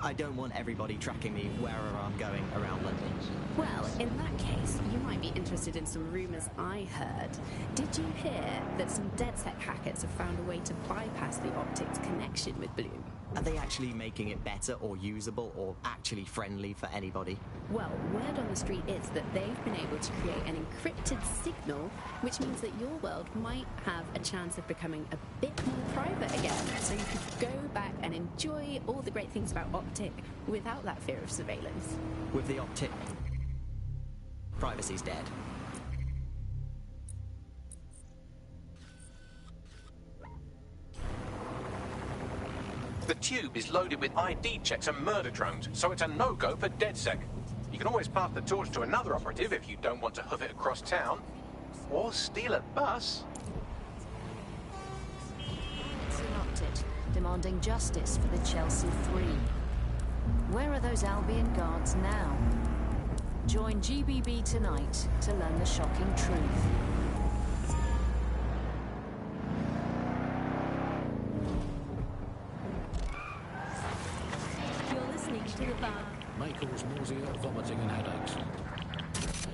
I don't want everybody tracking me wherever I'm going around London. Well, in that case, you might be interested in some rumours I heard. Did you hear that some DedSec hackers have found a way to bypass the Optics connection with Bloom? Are they actually making it better or usable or actually friendly for anybody? Well, word on the street is that they've been able to create an encrypted signal, which means that your world might have a chance of becoming a bit more private again. So you could go back and enjoy all the great things about Optic without that fear of surveillance. With the Optic, privacy's dead. The tube is loaded with ID checks and murder drones, so it's a no-go for DedSec. You can always pass the torch to another operative if you don't want to hoof it across town. Or steal a bus. Synopted, demanding justice for the Chelsea Three. Where are those Albion guards now? Join GBB tonight to learn the shocking truth. To the Bug. May cause nausea, vomiting and headaches.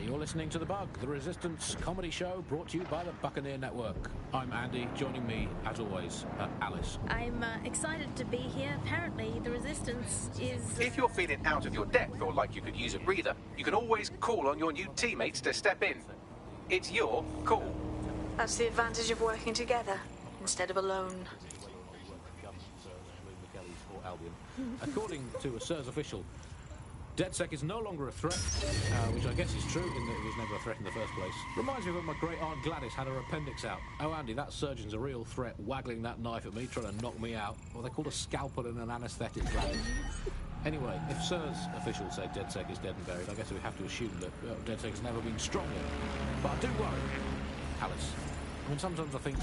You're listening to The Bug, the Resistance comedy show brought to you by the Buccaneer Network. I'm Andy, joining me, as always, Alice. I'm excited to be here. Apparently, the Resistance is... If you're feeling out of your depth or like you could use a breather, you can always call on your new teammates to step in. It's your call. That's the advantage of working together instead of alone. According to a SIRS official, DedSec is no longer a threat, which I guess is true in that it was never a threat in the first place. Reminds me of when my great aunt Gladys had her appendix out. Oh, Andy, that surgeon's a real threat, waggling that knife at me, trying to knock me out. Well, they called a scalpel and an anaesthetic, Gladys. Anyway, if SIRS officials say DedSec is dead and buried, I guess we have to assume that DedSec has never been stronger. But I do worry, Alice. I mean, sometimes I think,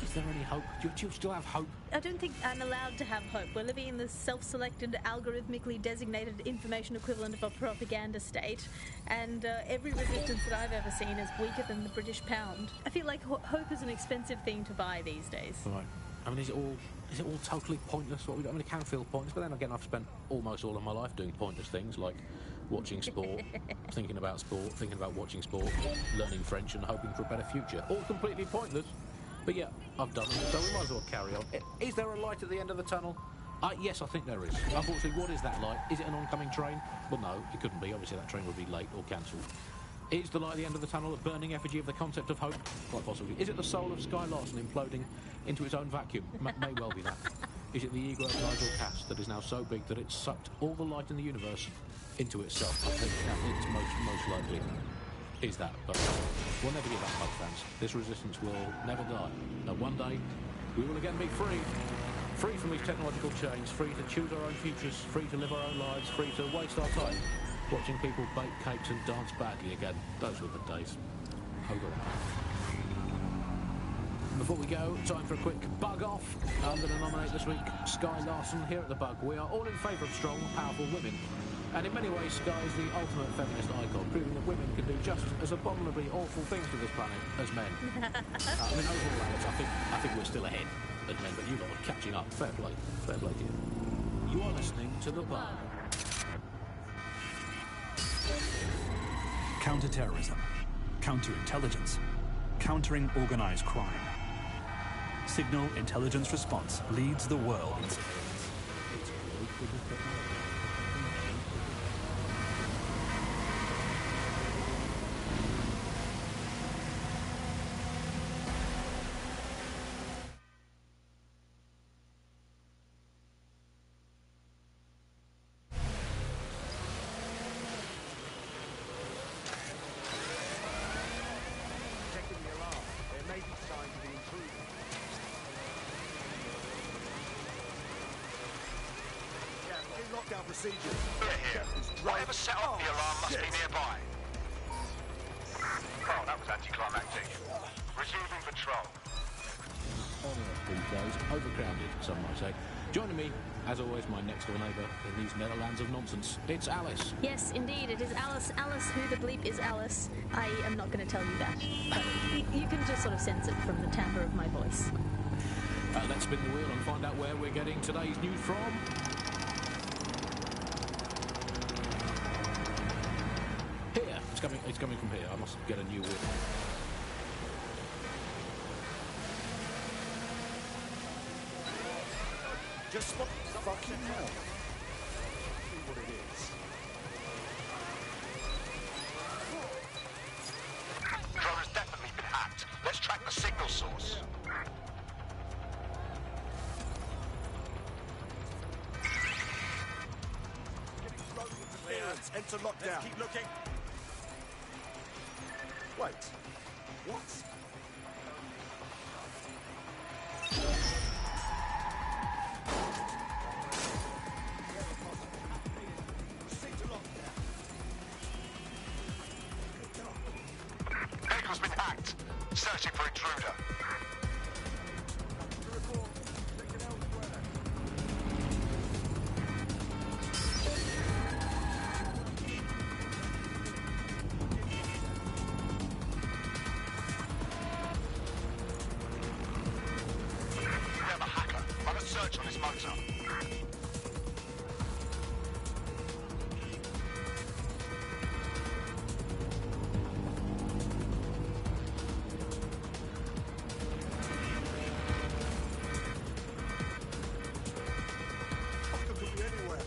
is there any hope? Do you still have hope? I don't think I'm allowed to have hope. We're living in the self-selected, algorithmically designated information equivalent of a propaganda state, and every resistance that I've ever seen is weaker than the British pound. I feel like hope is an expensive thing to buy these days. Right. I mean, is it all totally pointless? What we do? I mean, it can feel pointless, but then again, I've spent almost all of my life doing pointless things like watching sport, thinking about sport, thinking about watching sport, learning French and hoping for a better future. All completely pointless. But yeah, I've done it, so we might as well carry on. Is there a light at the end of the tunnel? Yes, I think there is. Unfortunately, what is that light? Is it an oncoming train? Well, no, it couldn't be. Obviously, that train would be late or cancelled. Is the light at the end of the tunnel a burning effigy of the concept of hope? Quite possibly. Is it the soul of Sky Larson imploding into its own vacuum? May well be that. Is it the ego of Nigel Cass that is now so big that it's sucked all the light in the universe into itself? I think it's most likely is that, but we'll never give up, Bug fans. This resistance will never die. Now one day, we will again be free. Free from these technological chains, free to choose our own futures, free to live our own lives, free to waste our time watching people bake cakes and dance badly again. Those were the days. Hold on. Before we go, time for a quick bug off. I'm going to nominate this week Sky Larson here at the Bug. We are all in favour of strong, powerful women. And in many ways, Sky is the ultimate feminist icon, proving that women can do just as abominably awful things to this planet as men. I mean, overall, Alex, I think we're still ahead as men, but you lot are catching up. Fair play to you. You are listening to The Bug. Counter-terrorism, counter-intelligence, countering organised crime. Signal Intelligence Response leads the world in surveillance. Lockdown procedures. Here. Whatever set off the alarm must be nearby. Oh, that was anticlimactic. Resuming patrol. On Earth these days, overcrowded, some might say. Joining me, as always, my next door neighbour in these Netherlands of nonsense. It's Alice. Yes, indeed, it is Alice. Alice, who the bleep is Alice? I am not going to tell you that, but you can just sort of sense it from the timbre of my voice. Let's spin the wheel and find out where we're getting today's news from. Here. It's coming from here. I must get a new wheel. Just what fucking hell? See what it is. Drone has definitely been hacked. Let's track the signal source. Enter lockdown. Let's keep looking. Wait. What? Vehicle's been hacked. Searching for intruder. We have a hacker. Run a search on his motor. Fucker could be anywhere.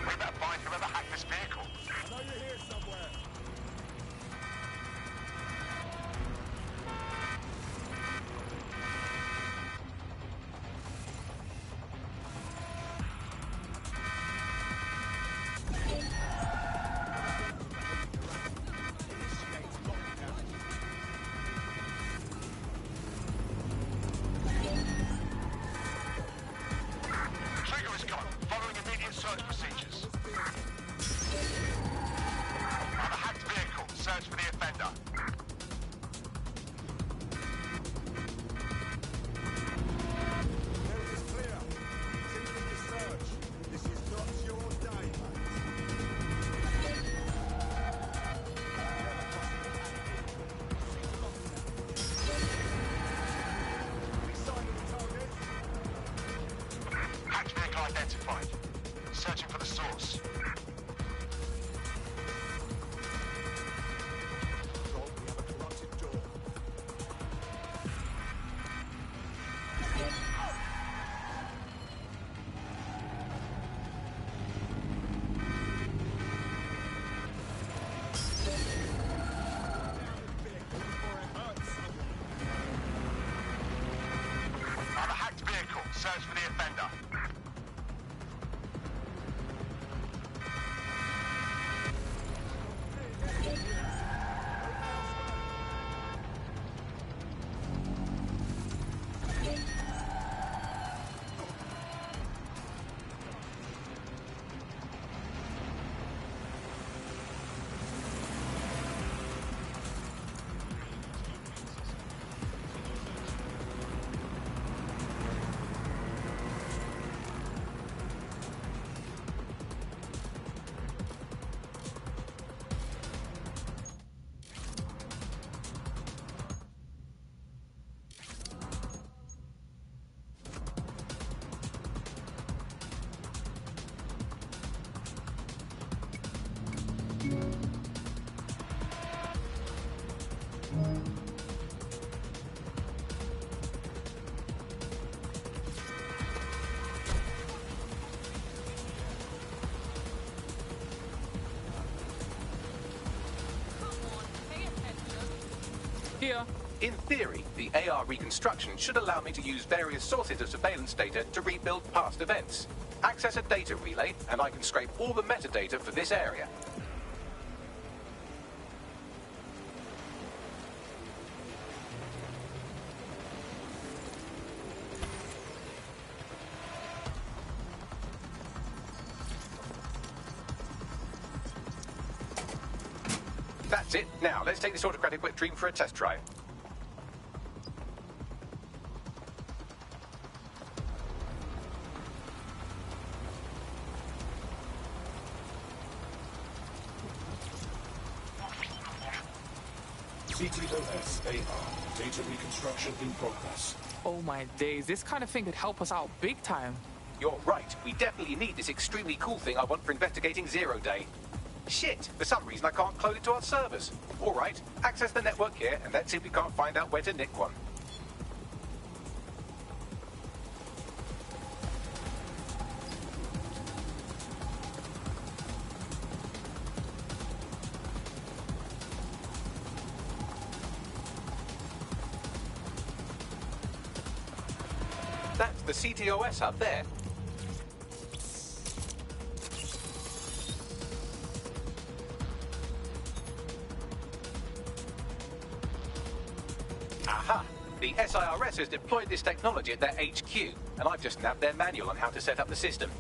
We better find whoever hacked this vehicle. I know you're here somewhere. Trigger is gone. Following immediate search procedures. On a hacked vehicle. Search for the offender. Area is clear. Continue your search. This is not your day, mate. Any sign of the target? Hacked vehicle identified. Searching for the source. Control, we have a corrupted door. On a hacked vehicle. Search for the offender. Here. In theory, the AR reconstruction should allow me to use various sources of surveillance data to rebuild past events. Access a data relay, and I can scrape all the metadata for this area. That's it. Now, let's take this autocratic wet dream for a test drive. CTOS AR. Data reconstruction in progress. Oh my days, this kind of thing could help us out big time. You're right. We definitely need this extremely cool thing I want for investigating Zero Day. Shit, for some reason I can't clone it to our servers. All right, access the network here, and let's see if we can't find out where to nick one. That's the CTOS up there. Aha! The SIRS has deployed this technology at their HQ, and I've just nabbed their manual on how to set up the system.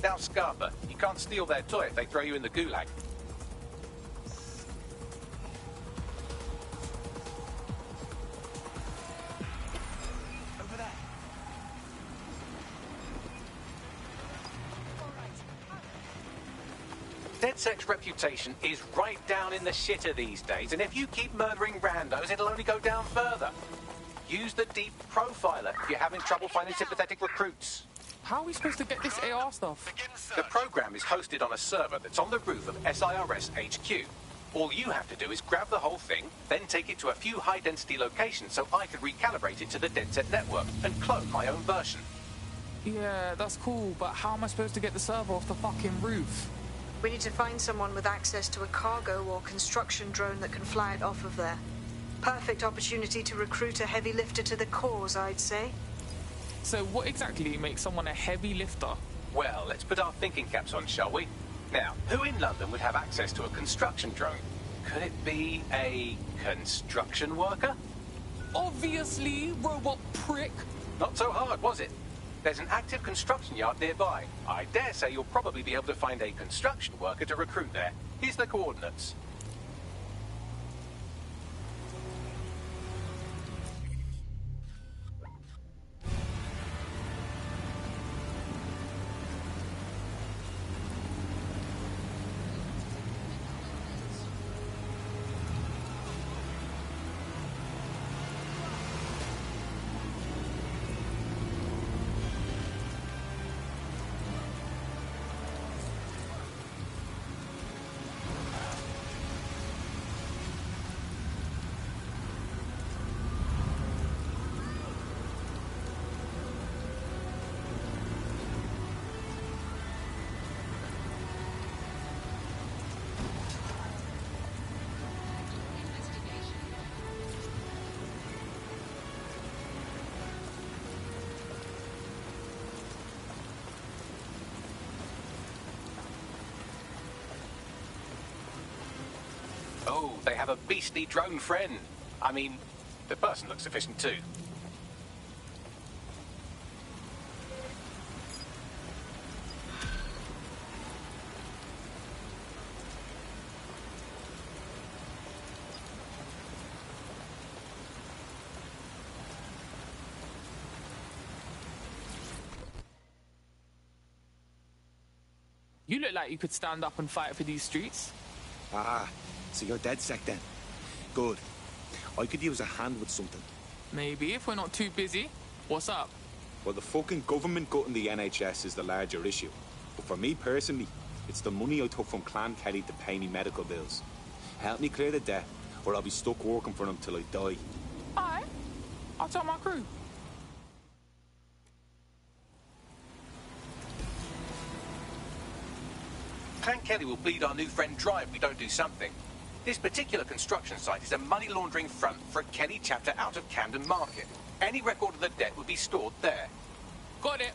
Now, Scarpa, you can't steal their toy if they throw you in the gulag. Over there. DedSec's reputation is right down in the shitter these days, and if you keep murdering randos, it'll only go down further. Use the Deep Profiler if you're having trouble finding sympathetic recruits. How are we supposed to get this AR stuff? The program is hosted on a server that's on the roof of SIRS HQ. All you have to do is grab the whole thing, then take it to a few high-density locations so I can recalibrate it to the DedSec network and clone my own version. Yeah, that's cool, but how am I supposed to get the server off the fucking roof? We need to find someone with access to a cargo or construction drone that can fly it off of there. Perfect opportunity to recruit a heavy lifter to the cause, I'd say. So what exactly makes someone a heavy lifter? Well, let's put our thinking caps on, shall we? Now, who in London would have access to a construction drone? Could it be a construction worker? Obviously, robot prick. Not so hard, was it? There's an active construction yard nearby. I dare say you'll probably be able to find a construction worker to recruit there. Here's the coordinates. Oh, they have a beastly drone friend. I mean, the person looks efficient too. You look like you could stand up and fight for these streets. Ah, so you're DedSec then. Good. I could use a hand with something. Maybe, if we're not too busy. What's up? Well, the fucking government gutting the NHS is the larger issue. But for me personally, it's the money I took from Clan Kelly to pay me medical bills. Help me clear the debt, or I'll be stuck working for them till I die. Alright. I'll tell my crew. Clan Kelly will bleed our new friend dry if we don't do something. This particular construction site is a money laundering front for a Kenny chapter out of Camden Market. Any record of the debt would be stored there. Got it.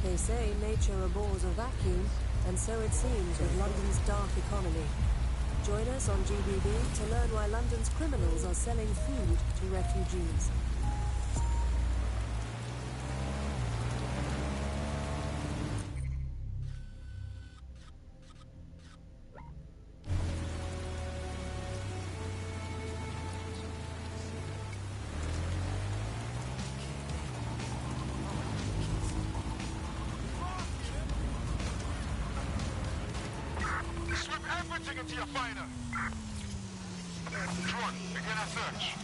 They say nature abhors a vacuum, and so it seems with London's dark economy. Join us on GBB to learn why London's criminals are selling food to refugees. Into your fighter. Drone, begin a search.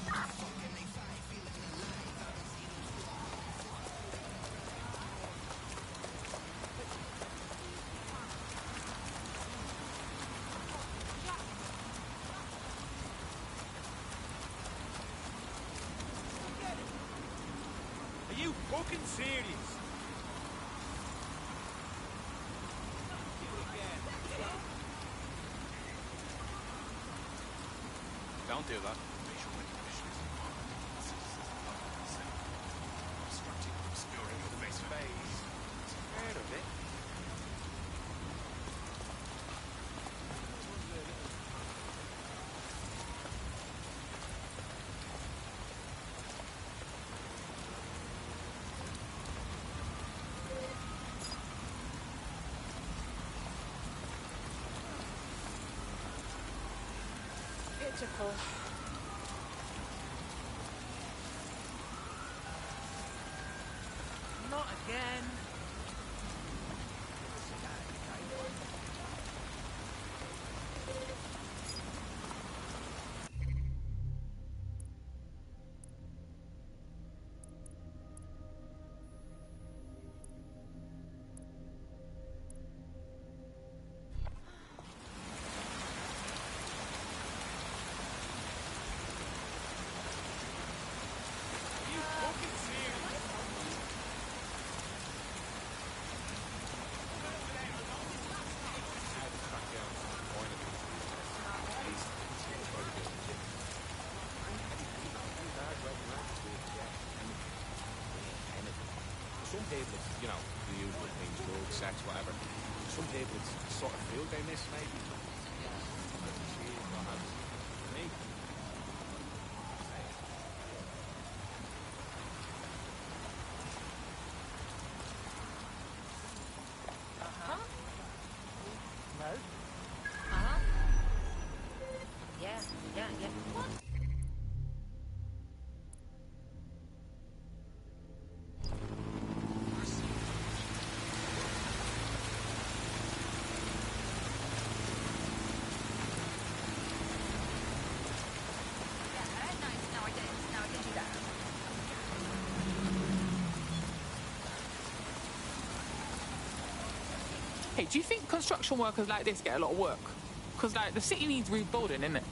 Are you fucking serious? Don't do that. Pitiful. Not again. Some people, it's, you know, the usual things, drugs, sex, whatever. Some people, it's the sort of food they miss, maybe. Me. No? Yeah. What? Hey, do you think construction workers like this get a lot of work? Because, like, the city needs rebuilding, innit?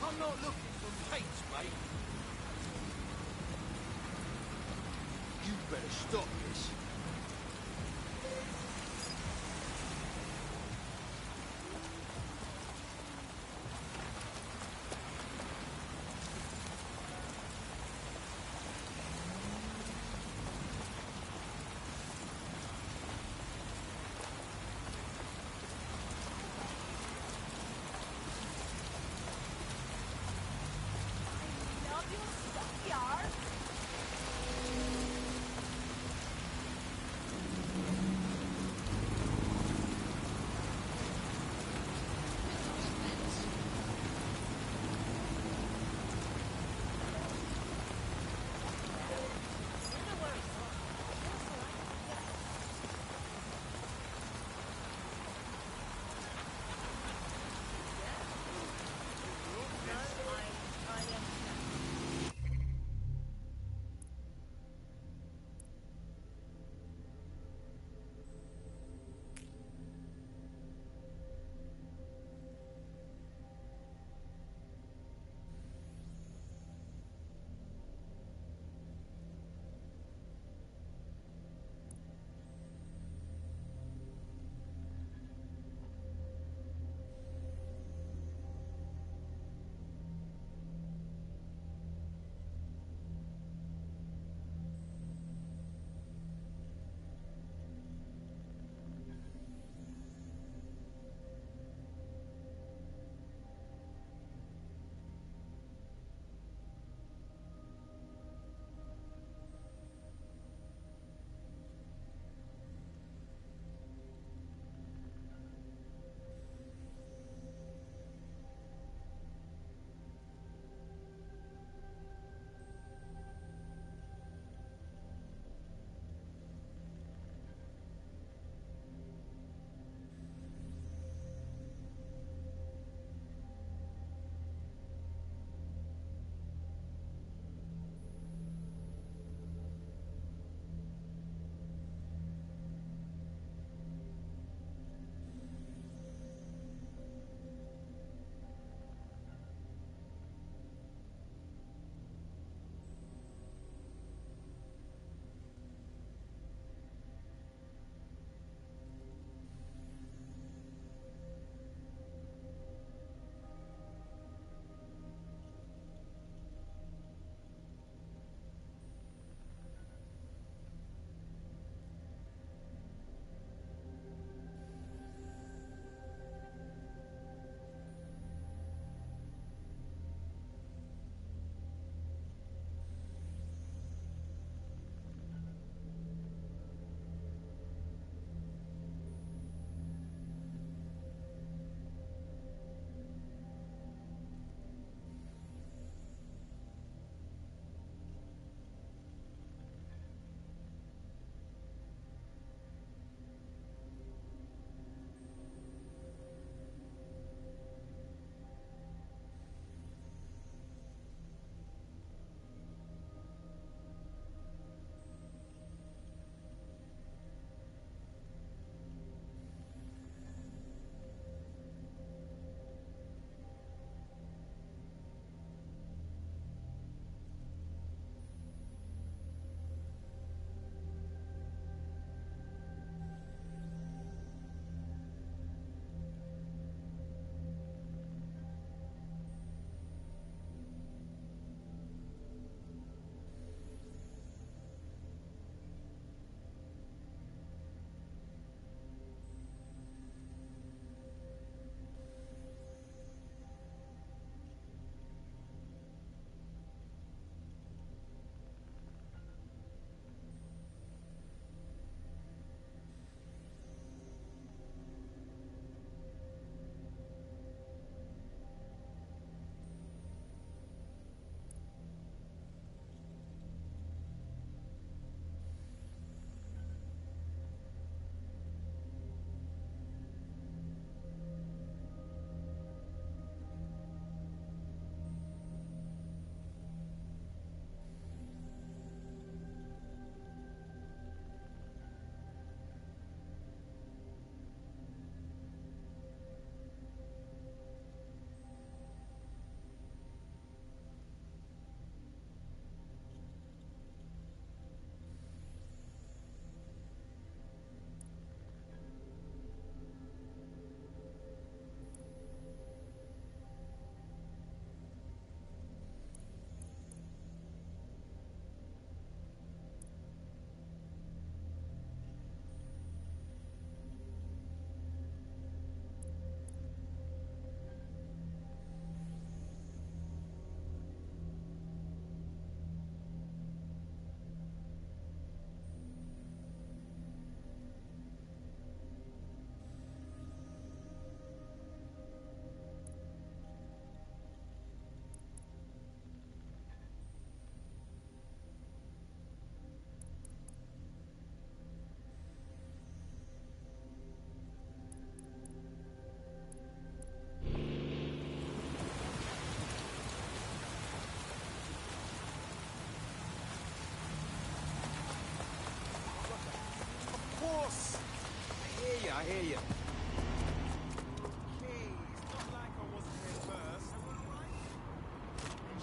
I'm not looking for mates, mate. You better stop this.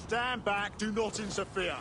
Stand back, do not interfere.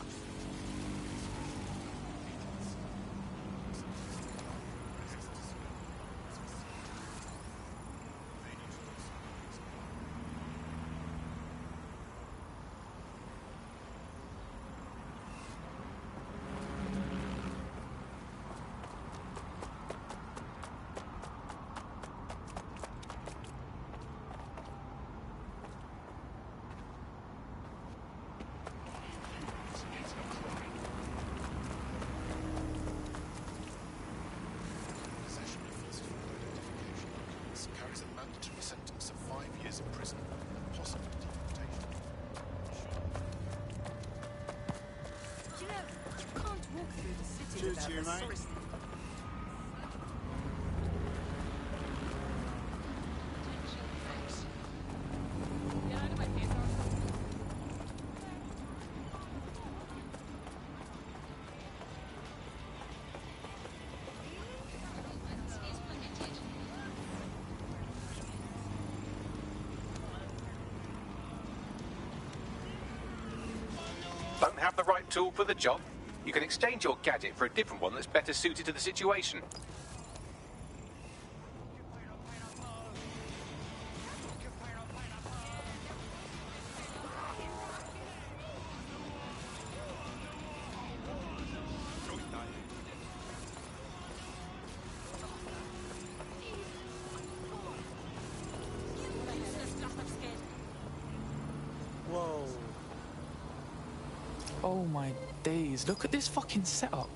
Carries a mandatory sentence of 5 years in prison and possible deportation. You know, you can't walk through the city Cheers without to you, the mate. source. Don't have the right tool for the job? You can exchange your gadget for a different one that's better suited to the situation. Whoa. Oh my days, look at this fucking setup.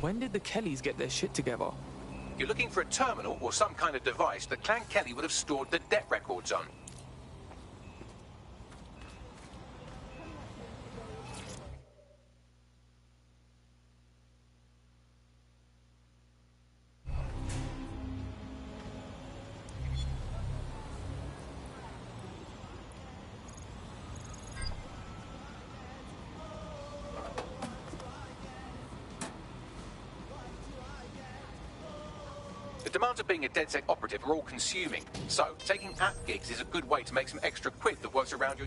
When did the Kellys get their shit together? You're looking for a terminal or some kind of device that Clan Kelly would have stored the debt records on. The demands of being a DedSec operative are all-consuming, so taking app gigs is a good way to make some extra quid that works around your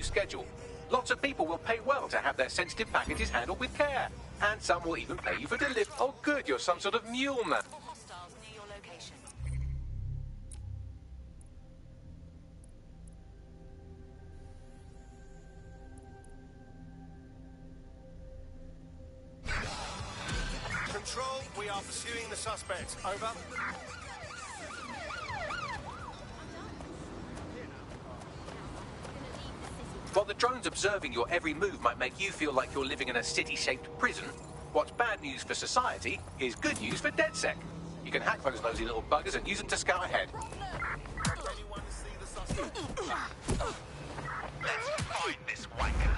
schedule. Lots of people will pay well to have their sensitive packages handled with care, and some will even pay you for delivery. Oh good, you're some sort of mule man. Hostiles near your location. Control, we are pursuing the suspect. Over. While the drones observing your every move might make you feel like you're living in a city-shaped prison, what's bad news for society is good news for DedSec. You can hack those nosy little buggers and use them to scout ahead. Anyone see the suspect? Let's find this wanker.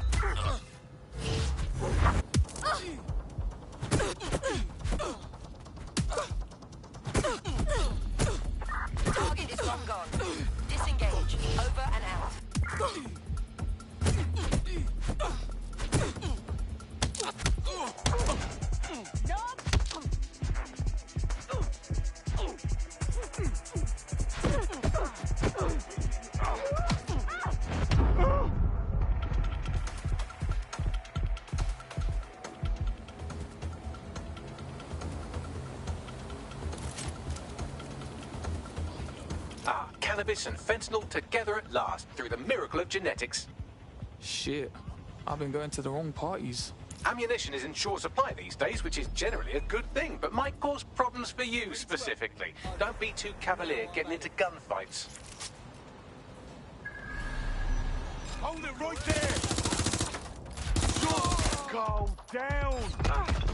Target is long gone. Disengage. Over and out. Cannabis and fentanyl together at last through the miracle of genetics. Shit, I've been going to the wrong parties. Ammunition is in short supply these days, which is generally a good thing, but might cause problems for you specifically. Don't be too cavalier getting into gunfights. Hold it right there! Go down!